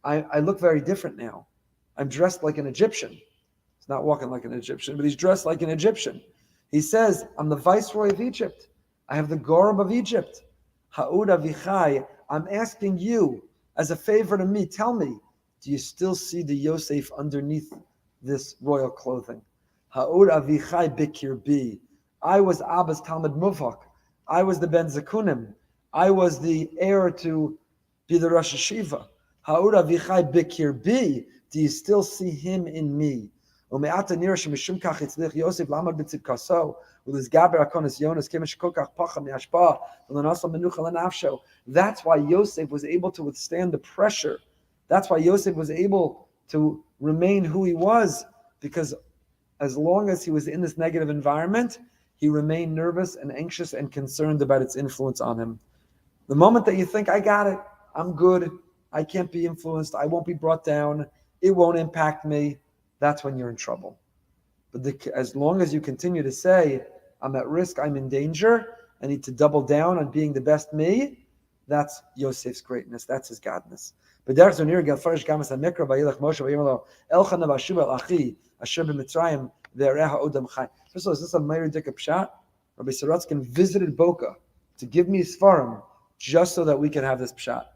S1: I look very different now. I'm dressed like an Egyptian. He's not walking like an Egyptian, but he's dressed like an Egyptian. He says, I'm the viceroy of Egypt. I have the Gorb of Egypt. Ha'ud avichai, I'm asking you, as a favor to me, tell me, do you still see the Yosef underneath this royal clothing? Ha'ud avichai bikirbi. I was Abba's Talmud Muvhak. I was the Ben Zakunim. I was the heir to be the Rosh Hashiva. Ha'ud avichai bikirbi. Do you still see him in me? That's why Yosef was able to withstand the pressure. That's why Yosef was able to remain who he was, because as long as he was in this negative environment, he remained nervous and anxious and concerned about its influence on him. The moment that you think, I got it, I'm good, I can't be influenced, I won't be brought down, it won't impact me, that's when you're in trouble. But as long as you continue to say, I'm at risk, I'm in danger, I need to double down on being the best me, that's Yosef's greatness, that's his godness. But Derech first of all, is this a Meir Dika Pshat? Rabbi Sorotzkin visited Boca to give me Sfarim just so that we can have this Pshat.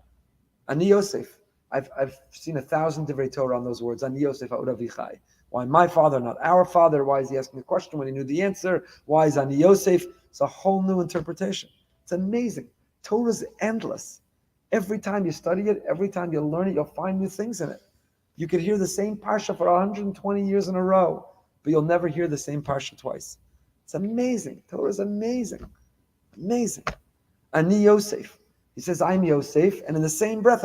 S1: Ani Yosef. I've seen 1,000 Divrei Torah on those words. Ani Yosef ha'od avichai. Why my father, not our father? Why is he asking the question when he knew the answer? Why is Ani Yosef? It's a whole new interpretation. It's amazing. Torah is endless. Every time you study it, every time you learn it, you'll find new things in it. You could hear the same Parsha for 120 years in a row, but you'll never hear the same Parsha twice. It's amazing. Torah is amazing. Amazing. Ani Yosef. He says, I'm Yosef, and in the same breath,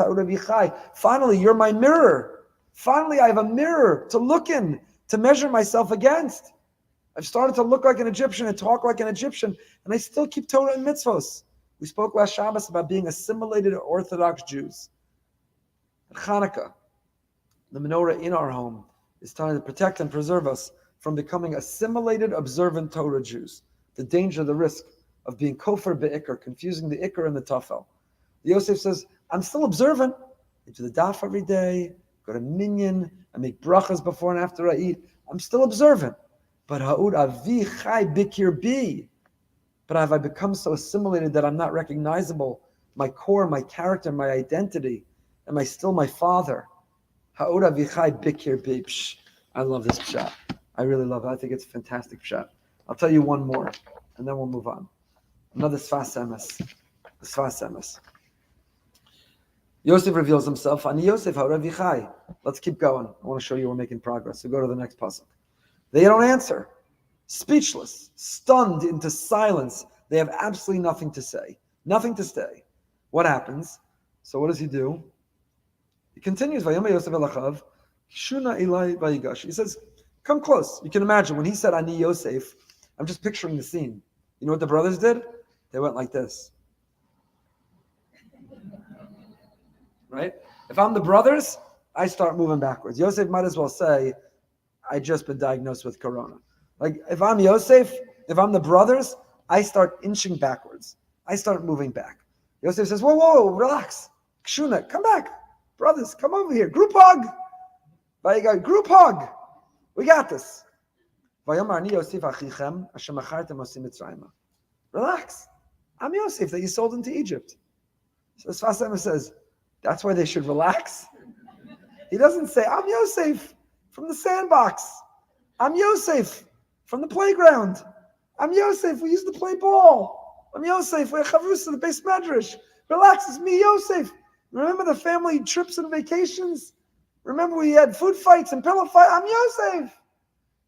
S1: finally, you're my mirror. Finally, I have a mirror to look in, to measure myself against. I've started to look like an Egyptian and talk like an Egyptian, and I still keep Torah and mitzvos. We spoke last Shabbos about being assimilated Orthodox Jews. At Hanukkah, the menorah in our home is trying to protect and preserve us from becoming assimilated, observant Torah Jews. The danger, the risk of being kofar be'ikr, confusing the ikr and the tafel. Yosef says, I'm still observant. I do the daf every day, go to minyan, I make brachas before and after I eat. I'm still observant. But ha'ud avi chai bikir bi. But have I become so assimilated that I'm not recognizable? My core, my character, my identity. Am I still my father? Ha'ud avi chai bikir bi. I love this pshat. I really love it. I think it's a fantastic pshat. I'll tell you one more, and then we'll move on. Another Sefas Emes. The Sefas Emes. Yosef reveals himself. Ani Yosef ha'od avichai. Let's keep going. I want to show you we're making progress. So go to the next pasuk. They don't answer. Speechless, stunned into silence. They have absolutely nothing to say. Nothing to say. What happens? So what does he do? He continues. Vayom Yosef elachav. Shuna ilai vayigash. He says, Come close. You can imagine when he said, Ani Yosef, I'm just picturing the scene. You know what the brothers did? They went like this. Right? If I'm the brothers, I start moving backwards. Yosef might as well say, I just been diagnosed with corona. Like if I'm Yosef, if I'm the brothers, I start inching backwards. I start moving back. Yosef says, whoa, relax. Kshuna, come back. Brothers, come over here. Group hug. Vayigash, group hug. We got this. Relax. I'm Yosef that you sold into Egypt. So Sefas Emes says, that's why they should relax. He doesn't say, I'm Yosef from the sandbox. I'm Yosef from the playground. I'm Yosef, we used to play ball. I'm Yosef, we're Chavrusa, the Beis Midrash. Relax, it's me, Yosef. Remember the family trips and vacations? Remember we had food fights and pillow fights? I'm Yosef.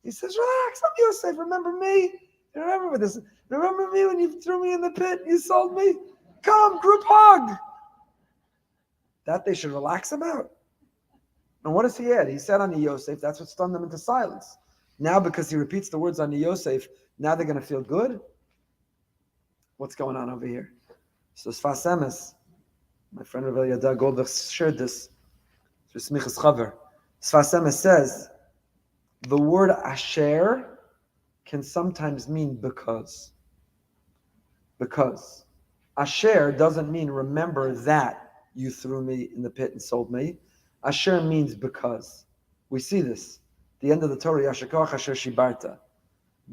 S1: He says, relax, I'm Yosef. Remember me? Remember this? Remember me when you threw me in the pit? You sold me? Come, group hug. That they should relax about. And what does he add? He said Ani Yosef. That's what stunned them into silence. Now, because he repeats the words Ani Yosef, now they're going to feel good? What's going on over here? So Sefas Emes, my friend Rabbi Yehudah Goldberg shared this through Smichas Chaver. Sefas Emes says, the word asher can sometimes mean because. Because. Asher doesn't mean remember that you threw me in the pit and sold me. Asher means because. We see this. The end of the Torah, Yashikoach Asher Shibarta.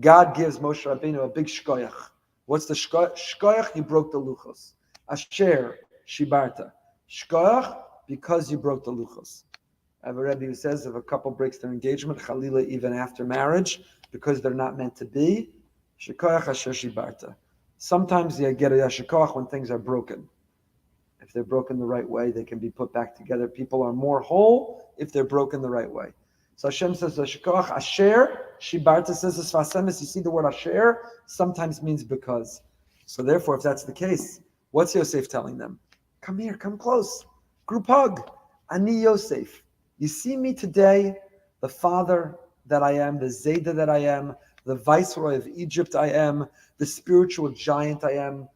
S1: God gives Moshe Rabbeinu a big shkoyach. What's the shkoyach? Shkoyach, you broke the luchos. Asher Shibarta. Shkoyach, because you broke the luchos. I have a Rebbe who says if a couple breaks their engagement, chalila even after marriage, because they're not meant to be, shikoyach asher shibarta. Sometimes you get a yashikoach when things are broken. If they're broken the right way, they can be put back together. People are more whole if they're broken the right way. So Hashem says, yashikoach asher shibarta, says the Sefas Emes. You see the word asher sometimes means because. So therefore, if that's the case, what's Yosef telling them? Come here, come close. Group hug. Ani Yosef. You see me today, the father that I am, the Zayda that I am, the viceroy of Egypt I am, the spiritual giant I am.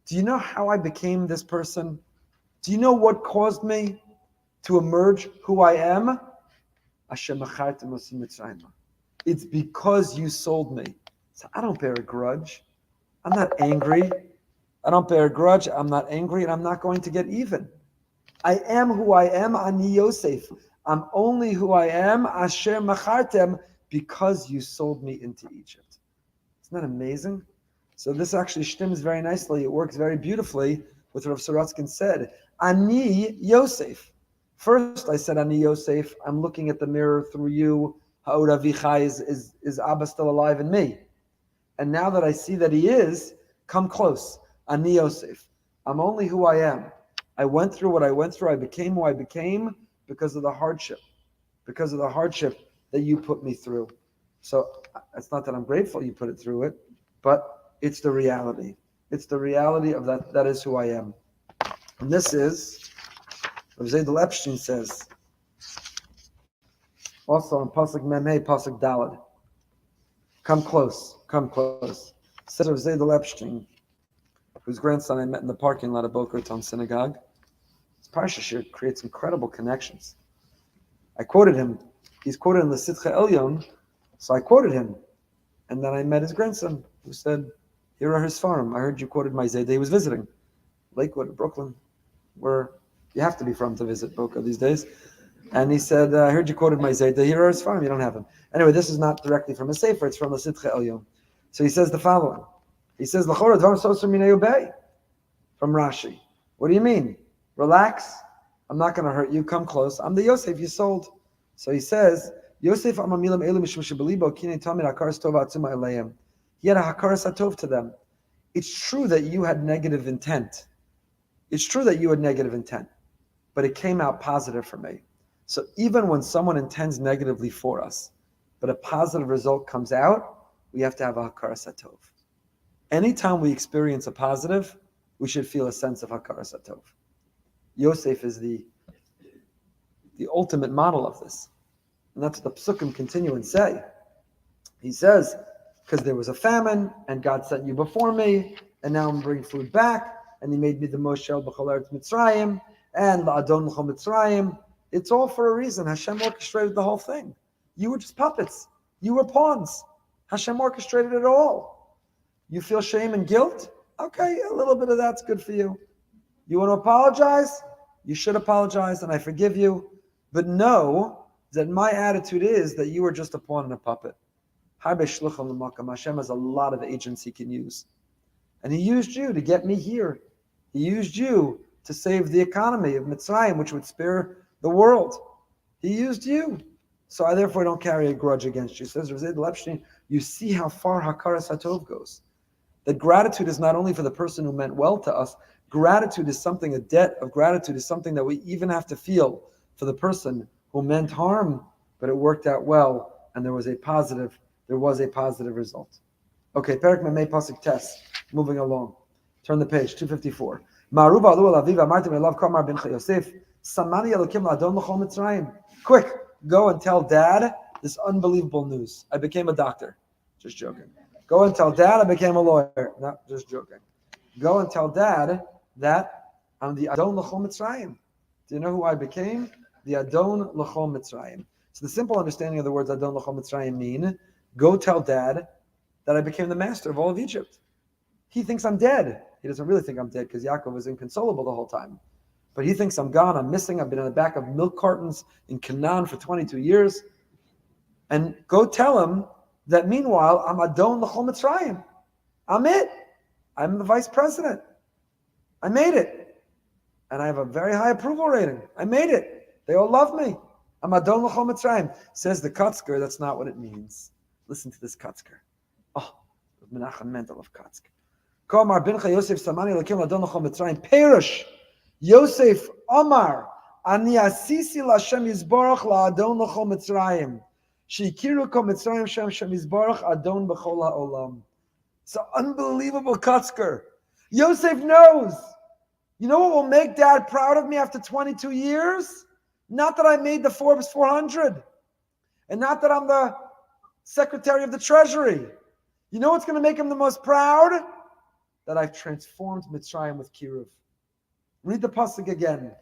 S1: Do you know how I became this person? Do you know what caused me to emerge who I am? It's because you sold me. So I don't bear a grudge. I'm not angry. I don't bear a grudge. I'm not angry, and I'm not going to get even. I am who I am, Ani Yosef. I'm only who I am, Asher Machartem, because you sold me into Egypt. Isn't that amazing? So this actually stems very nicely. It works very beautifully with what Rav Sorotzkin said. Ani Yosef. First I said Ani Yosef. I'm looking at the mirror through you. Ha'od Avichai is Abba still alive in me? And now that I see that he is, come close. Ani Yosef. I'm only who I am. I went through what I went through. I became who I became because of the hardship that you put me through. So it's not that I'm grateful you put it through it, but it's the reality. It's the reality of that. That is who I am. And this is, Rabbi Epstein says, also in Pasuk Memhei, Pasuk Dalad, come close. Says Rabbi Epstein, whose grandson I met in the parking lot of Boca Raton Synagogue. His Parsha shir creates incredible connections. I quoted him. He's quoted in the Sitcha Elyon, so I quoted him. And then I met his grandson, who said, here are his farm. I heard you quoted my Zayda. He was visiting Lakewood, Brooklyn, where you have to be from to visit Boca these days. And he said, I heard you quoted my Zayda. Here are his farm. You don't have him. Anyway, this is not directly from a Sefer. It's from the Sitcha Elyon. So he says the following. He says, from Rashi. What do you mean? Relax. I'm not going to hurt you. Come close. I'm the Yosef you sold. So he says, Yosef amamilam elu mishum shebelibo kine tamid hakaras tov atzuma eleihem. He had a hakaras hatov to them. It's true that you had negative intent. But it came out positive for me. So even when someone intends negatively for us, but a positive result comes out, we have to have a hakaras hatov. Anytime we experience a positive, we should feel a sense of hakaras hatov. Yosef is the ultimate model of this. And that's what the psukim continue and say. He says, because there was a famine, and God sent you before me, and now I'm bringing food back, and he made me the Moshe b'chol eretz Mitzrayim, and la'adon l'chol Mitzrayim. It's all for a reason. Hashem orchestrated the whole thing. You were just puppets. You were pawns. Hashem orchestrated it all. You feel shame and guilt? Okay, a little bit of that's good for you. You want to apologize? You should apologize, and I forgive you. But know that my attitude is that you are just a pawn and a puppet. Hashem has a lot of agents he can use. And he used you to get me here. He used you to save the economy of Mitzrayim, which would spare the world. He used you. So I therefore don't carry a grudge against you. Says Epstein, you see how far Hakaras HaTov goes. That gratitude is not only for the person who meant well to us. Gratitude is something, a debt of gratitude is something that we even have to feel for the person who meant harm, but it worked out well, and there was a positive result. Okay, Perek Memei Pasuk Tes, moving along. Turn the page, 254. Quick, go and tell Dad this unbelievable news. I became a doctor. Just joking. Go and tell Dad I became a lawyer. No, just joking. Go and tell Dad that I'm the Adon L'chol Mitzrayim. Do you know who I became? The Adon L'chol Mitzrayim. So the simple understanding of the words Adon L'chol Mitzrayim mean, go tell Dad that I became the master of all of Egypt. He thinks I'm dead. He doesn't really think I'm dead because Yaakov was inconsolable the whole time. But he thinks I'm gone, I'm missing, I've been in the back of milk cartons in Canaan for 22 years. And go tell him that meanwhile, I'm Adon L'chol Mitzrayim. I'm it. I'm the vice president. I made it. And I have a very high approval rating. I made it. They all love me. I'm Adon L'chol Mitzrayim. Says the Kotzker, that's not what it means. Listen to this Kotzker. Oh, Menachem Mendel of Kotzker. Komar bincha Yosef Samani Lakim Adon L'chol Mitzrayim. Perish. Yosef Omar. Ani asisi Lashem Yizborach LaAdon L'chol Mitzrayim. Shikiru Ko Mitzrayim Shem Yizborach Adon B'chol HaOlam. It's an unbelievable Kotzker. Yosef knows. You know what will make Dad proud of me after 22 years? Not that I made the Forbes 400. And not that I'm the Secretary of the Treasury. You know what's going to make him the most proud? That I've transformed Mitzrayim with Kiruv. Read the pasuk again.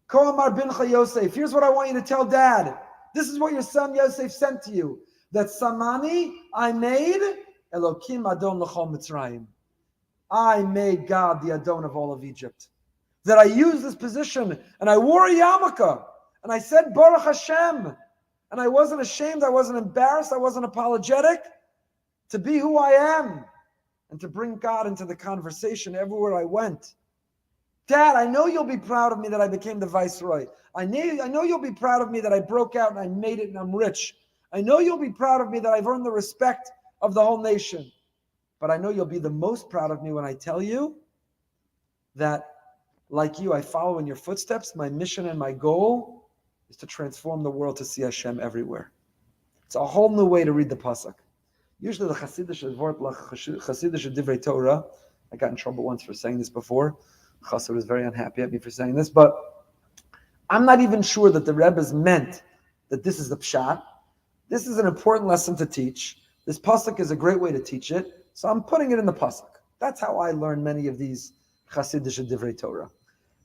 S1: Ko amar bincha Yosef. Here's what I want you to tell Dad. This is what your son Yosef sent to you. That Samani, I made Elokim Adon L'chol Mitzrayim. I made God the Adon of all of Egypt. That I used this position and I wore a yarmulke and I said Baruch Hashem. And I wasn't ashamed, I wasn't embarrassed, I wasn't apologetic to be who I am and to bring God into the conversation everywhere I went. Dad, I know you'll be proud of me that I became the viceroy. I know you'll be proud of me that I broke out and I made it and I'm rich. I know you'll be proud of me that I've earned the respect of the whole nation. But I know you'll be the most proud of me when I tell you that, like you, I follow in your footsteps. My mission and my goal is to transform the world to see Hashem everywhere. It's a whole new way to read the pasuk. Usually the Chassidish Divrei Torah, I got in trouble once for saying this before. Chassid was very unhappy at me for saying this, but I'm not even sure that the Rebbe's meant that this is the pshat. This is an important lesson to teach. This pasuk is a great way to teach it, so I'm putting it in the pasuk. That's how I learn many of these Chassidish Divrei Torah.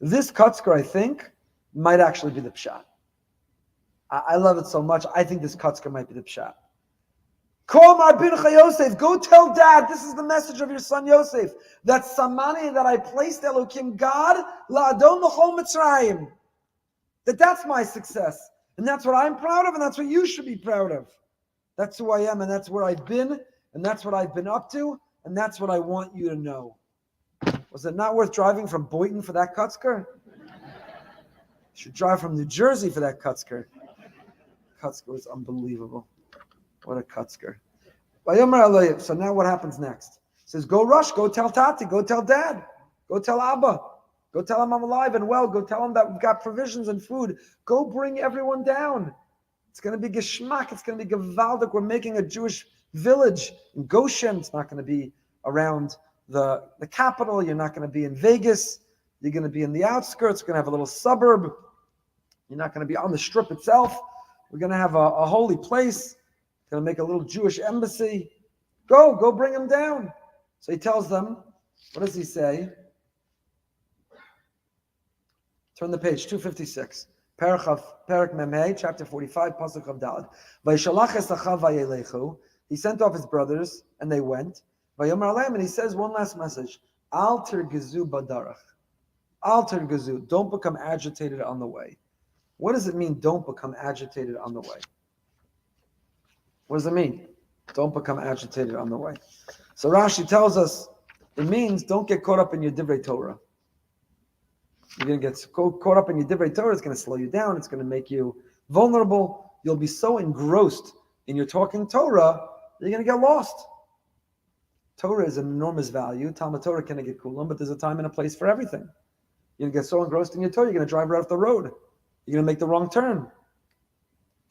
S1: This Kotzker, I think, might actually be the pshat. I love it so much. I think this Kotzker might be the pshat. Kol Mar Bincha Yosef, go tell Dad, this is the message of your son Yosef, that Samani, that I placed Elokim God, La'adon L'chol Mitzrayim. That's my success. And that's what I'm proud of, and that's what you should be proud of. That's who I am, and that's where I've been, and that's what I've been up to, and that's what I want you to know. Was it not worth driving from Boynton for that Kotzker? You should drive from New Jersey for that Kotzker. Kotzker was unbelievable. What a Kotzker. So now what happens next? He says, go rush, go tell Tati, go tell Dad, go tell Abba, go tell him I'm alive and well, go tell him that we've got provisions and food. Go bring everyone down. It's going to be geschmack, it's going to be gewaldig. We're making a Jewish village in Goshen. It's not going to be around the capital. You're not going to be in Vegas. You're going to be in the outskirts. You're going to have a little suburb. You're not going to be on the strip itself. We're going to have a holy place going to make a little Jewish embassy. Go bring him down. So he tells them, what does he say? Turn the page, 256. Perek Memei, chapter 45, Pasuk of Daled. Vayishalach es achav vayelechu. He sent off his brothers, and they went. Vayomer aleim, and he says one last message. Al tergezu badarach. Al tergezu. Don't become agitated on the way. What does it mean, don't become agitated on the way? What does it mean? Don't become agitated on the way. So Rashi tells us, it means don't get caught up in your Divrei Torah. You're going to get caught up in your Divrei Torah. It's going to slow you down. It's going to make you vulnerable. You'll be so engrossed in your talking Torah, you're going to get lost. Torah is an enormous value. Talmud Torah can get kulam, but there's a time and a place for everything. You're going to get so engrossed in your Torah, you're going to drive right off the road. You're going to make the wrong turn.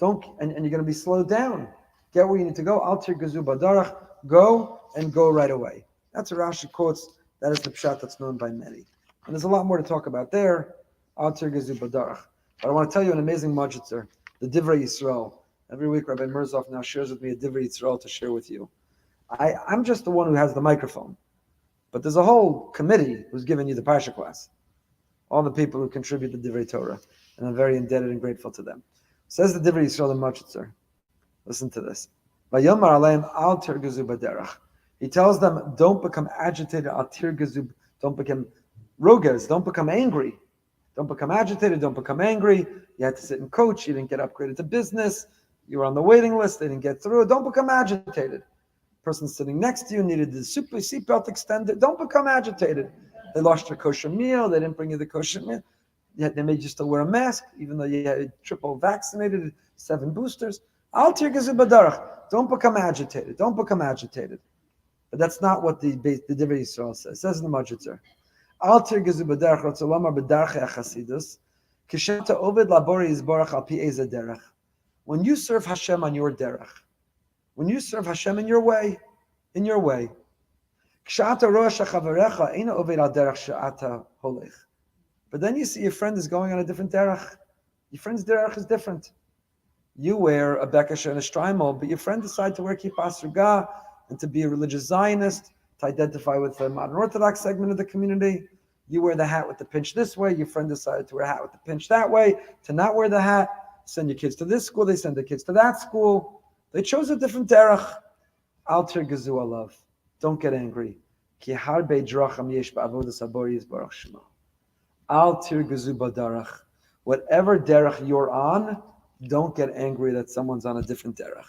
S1: And you're going to be slowed down. Get where you need to go. Al tirgezu badarach. Go and go right away. That's what Rashi quotes. That is the pshat that's known by many. And there's a lot more to talk about there. Al tirgezu badarach. But I want to tell you an amazing Dushnitzer, the Divrei Yisrael. Every week, Rabbi Mirzov now shares with me a Divrei Yisrael to share with you. I'm just the one who has the microphone. But there's a whole committee who's giving you the Parsha class. All the people who contribute to Divrei Torah. And I'm very indebted and grateful to them. Says the Divrei Yisrael the Dushnitzer. Listen to this. Vayomar aleim al tirgezu baderach. He tells them, don't become agitated, al tirgezu, don't become rogas, don't become angry. Don't become agitated, don't become angry. You had to sit and coach, you didn't get upgraded to business, you were on the waiting list, they didn't get through. Don't become agitated. Person sitting next to you needed the seatbelt extended. Don't become agitated. They lost your kosher meal, they didn't bring you the kosher meal. Yet they made you still wear a mask, even though you had triple vaccinated, 7 boosters. Al tirgezu badarach. Don't become agitated. Don't become agitated. But that's not what the Divrei Yisrael says. It says in the Dushnitzer. Al tirgezu badarach rotzolama b'darchei achasidus kishata oved labori yizborach al pi eze derech. When you serve Hashem on your derech, when you serve Hashem in your way, kishata rosh hachavarecha eina oved al derech she'ata holech. But then you see your friend is going on a different derech. Your friend's derech is different. You wear a bekasher and a shtreimel, but your friend decided to wear kippah sruga and to be a religious Zionist, to identify with the modern Orthodox segment of the community. You wear the hat with the pinch this way. Your friend decided to wear a hat with the pinch that way, to not wear the hat. Send your kids to this school. They send their kids to that school. They chose a different derech. Al tirgezu alav. Don't get angry. Ki harbe dracham yesh ba'avodas habori yizbarach shemo. Al tirgezu badarach. Whatever derech you're on, don't get angry that someone's on a different derech.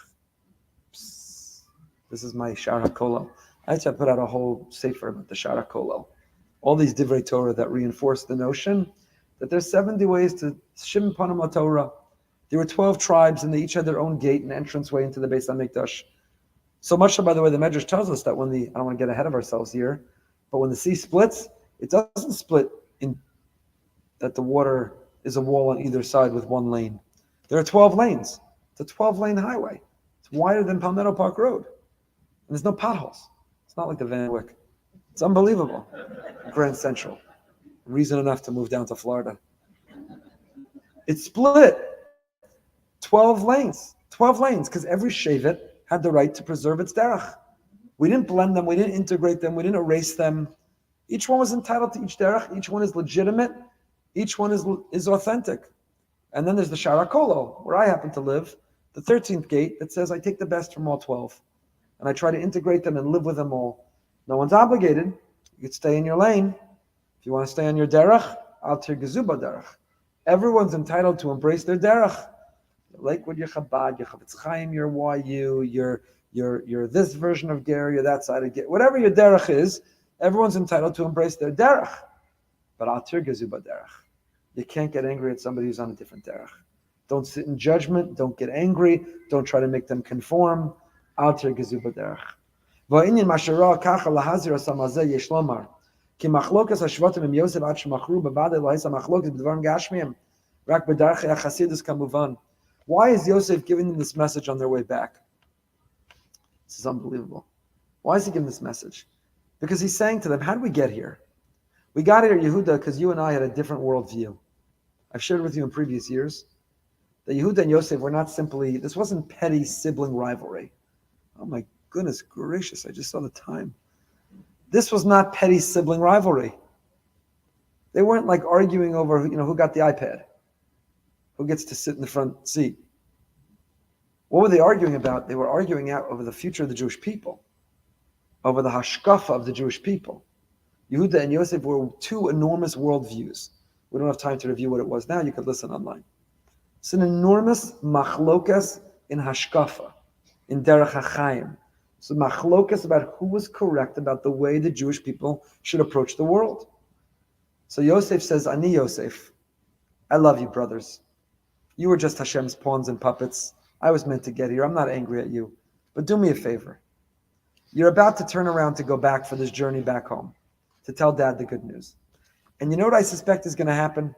S1: This is my Shara Kolel. I actually put out a whole sefer about the Shara Kolel. All these Divrei Torah that reinforce the notion that there's 70 ways to Shim Panam Torah. There were 12 tribes and they each had their own gate and entranceway into the Beis HaMikdash. So much so, by the way, the Midrash tells us that I don't want to get ahead of ourselves here, but when the sea splits, it doesn't split in that the water is a wall on either side with one lane. There are 12 lanes. It's a 12-lane highway. It's wider than Palmetto Park Road. And there's no potholes. It's not like the Van Wyck. It's unbelievable. Grand Central. Reason enough to move down to Florida. It's split. 12 lanes. 12 lanes, because every shevet had the right to preserve its derech. We didn't blend them. We didn't integrate them. We didn't erase them. Each one was entitled to each derech. Each one is legitimate. Each one is authentic. And then there's the Shara Kolel, where I happen to live, the 13th gate that says I take the best from all 12. And I try to integrate them and live with them all. No one's obligated. You could stay in your lane. If you want to stay on your derech, al tirgezu badarach. Everyone's entitled to embrace their derech. Like with your Chabad, your Chavetz Chaim, your YU, your this version of Ger, you're that side of Ger. Whatever your derech is, everyone's entitled to embrace their derech. But al tirgezu badarach. You can't get angry at somebody who's on a different derech. Don't sit in judgment. Don't get angry. Don't try to make them conform. Al tirgezu baderech. Va'inyan mashara kacha lahazir asamazeh yesh lomar. Ki machlokas hashvatim im Yosef ad shemachru b'vadei lahisa machlokas b'dvarim gashmiyim. Rak b'darchei hachasidus kamuvan. Why is Yosef giving them this message on their way back? This is unbelievable. Why is he giving this message? Because he's saying to them, how did we get here? We got here, Yehudah, because you and I had a different worldview. I've shared with you in previous years that Yehudah and Yosef were not simply, this wasn't petty sibling rivalry. Oh my goodness gracious, I just saw the time. This was not petty sibling rivalry. They weren't like arguing over, who got the iPad, who gets to sit in the front seat. What were they arguing about? They were arguing out over the future of the Jewish people, over the hashkafa of the Jewish people. Yehudah and Yosef were two enormous worldviews. We don't have time to review what it was now. You could listen online. It's an enormous machlokas in hashkafa, in Derech HaChaim. So machlokas about who was correct about the way the Jewish people should approach the world. So Yosef says, Ani Yosef, I love you, brothers. You were just Hashem's pawns and puppets. I was meant to get here. I'm not angry at you. But do me a favor. You're about to turn around to go back for this journey back home, to tell Dad the good news. And you know what I suspect is going to happen?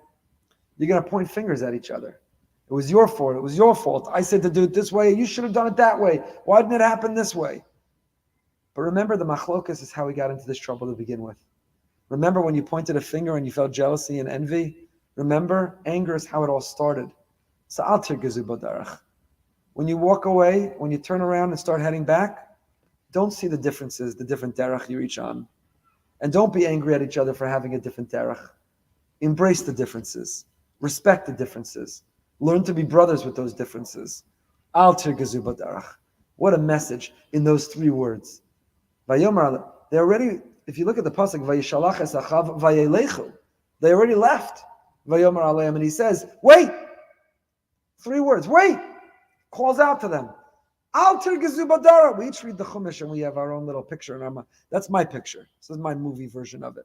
S1: You're going to point fingers at each other. It was your fault. It was your fault. I said to do it this way. You should have done it that way. Why didn't it happen this way? But remember, the machlokas is how we got into this trouble to begin with. Remember when you pointed a finger and you felt jealousy and envy? Remember, anger is how it all started. Salanter gezu badarach. When you walk away, when you turn around and start heading back, don't see the differences, the different derech you each on. And don't be angry at each other for having a different derech. Embrace the differences. Respect the differences. Learn to be brothers with those differences. Alter gezu badarach. What a message in those three words. Vayomar, they already, if you look at the pasuk, Vayishalach es achav vayelechu, they already left. Vayomar aleim, and he says, wait. 3 words, wait. Calls out to them. Alter gezu badara. We each read the Chumash and we have our own little picture. And that's my picture. This is my movie version of it.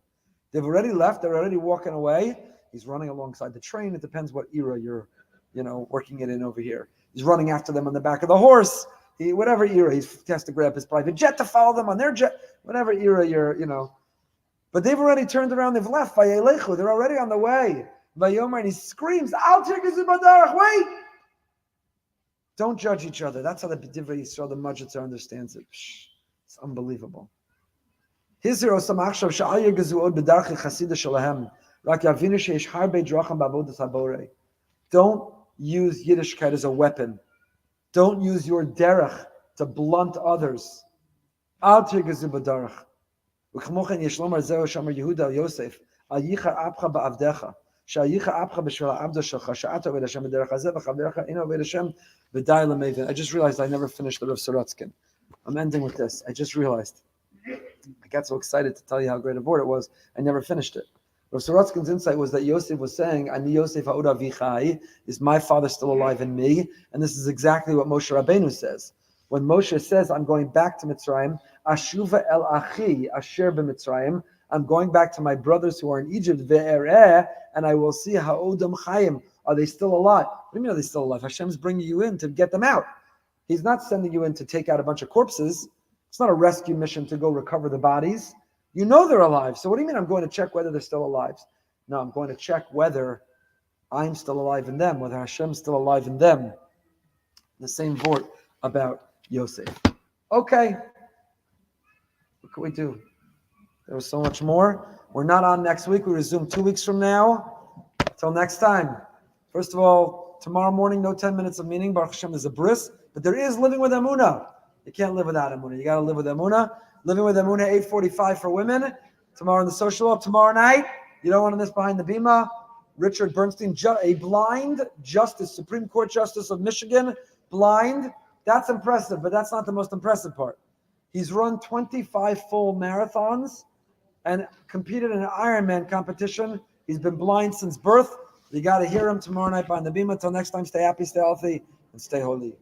S1: They've already left. They're already walking away. He's running alongside the train. It depends what era you're, working it in over here. He's running after them on the back of the horse. Whatever era, he has to grab his private jet to follow them on their jet. Whatever era you're, But they've already turned around. They've left. Vayelechu. They're already on the way. Vayomer, and he screams, Alter gezu badarach. Wait. Don't judge each other. That's how the Divrei Yisrael, the Majitzer, understands it. It's unbelievable. Don't use Yiddishkeit as a weapon. Don't use your derech to blunt others. Alter gezu badarach. V'chmochen yeshlomar zeh shamar Yehudah Yosef al yicha apcha ba'avdecha. I just realized I never finished the Rav Sorotzkin. I'm ending with this. I just realized. I got so excited to tell you how great a board it was. I never finished it. Rav Sorotzkin's insight was that Yosef was saying, Ani Yosef ha'oda vichai, is my father still alive in me? And this is exactly what Moshe Rabbeinu says. When Moshe says, I'm going back to Mitzrayim, Ashuva el achi asher b'Mitzrayim, I'm going back to my brothers who are in Egypt, ve'ereh, and I will see ha'odam chayim. Are they still alive? What do you mean are they still alive? Hashem's bringing you in to get them out. He's not sending you in to take out a bunch of corpses. It's not a rescue mission to go recover the bodies. You know they're alive. So what do you mean I'm going to check whether they're still alive? No, I'm going to check whether I'm still alive in them, whether Hashem's still alive in them. The same word about Yosef. Okay. What can we do? There was so much more. We're not on next week. We resume 2 weeks from now. Until next time. First of all, tomorrow morning, no 10 minutes of meaning. Baruch Hashem is a bris. But there is living with Emunah. You can't live without Emunah. You got to live with Emunah. Living with Emunah, 8:45 for women. Tomorrow in the social up. Tomorrow night, you don't want to miss Behind the Bima. Richard Bernstein, a blind justice, Supreme Court Justice of Michigan, blind. That's impressive, but that's not the most impressive part. He's run 25 full marathons and competed in an Ironman competition. He's been blind since birth. You got to hear him tomorrow night Behind the Bima. Until next time, stay happy, stay healthy, and stay holy.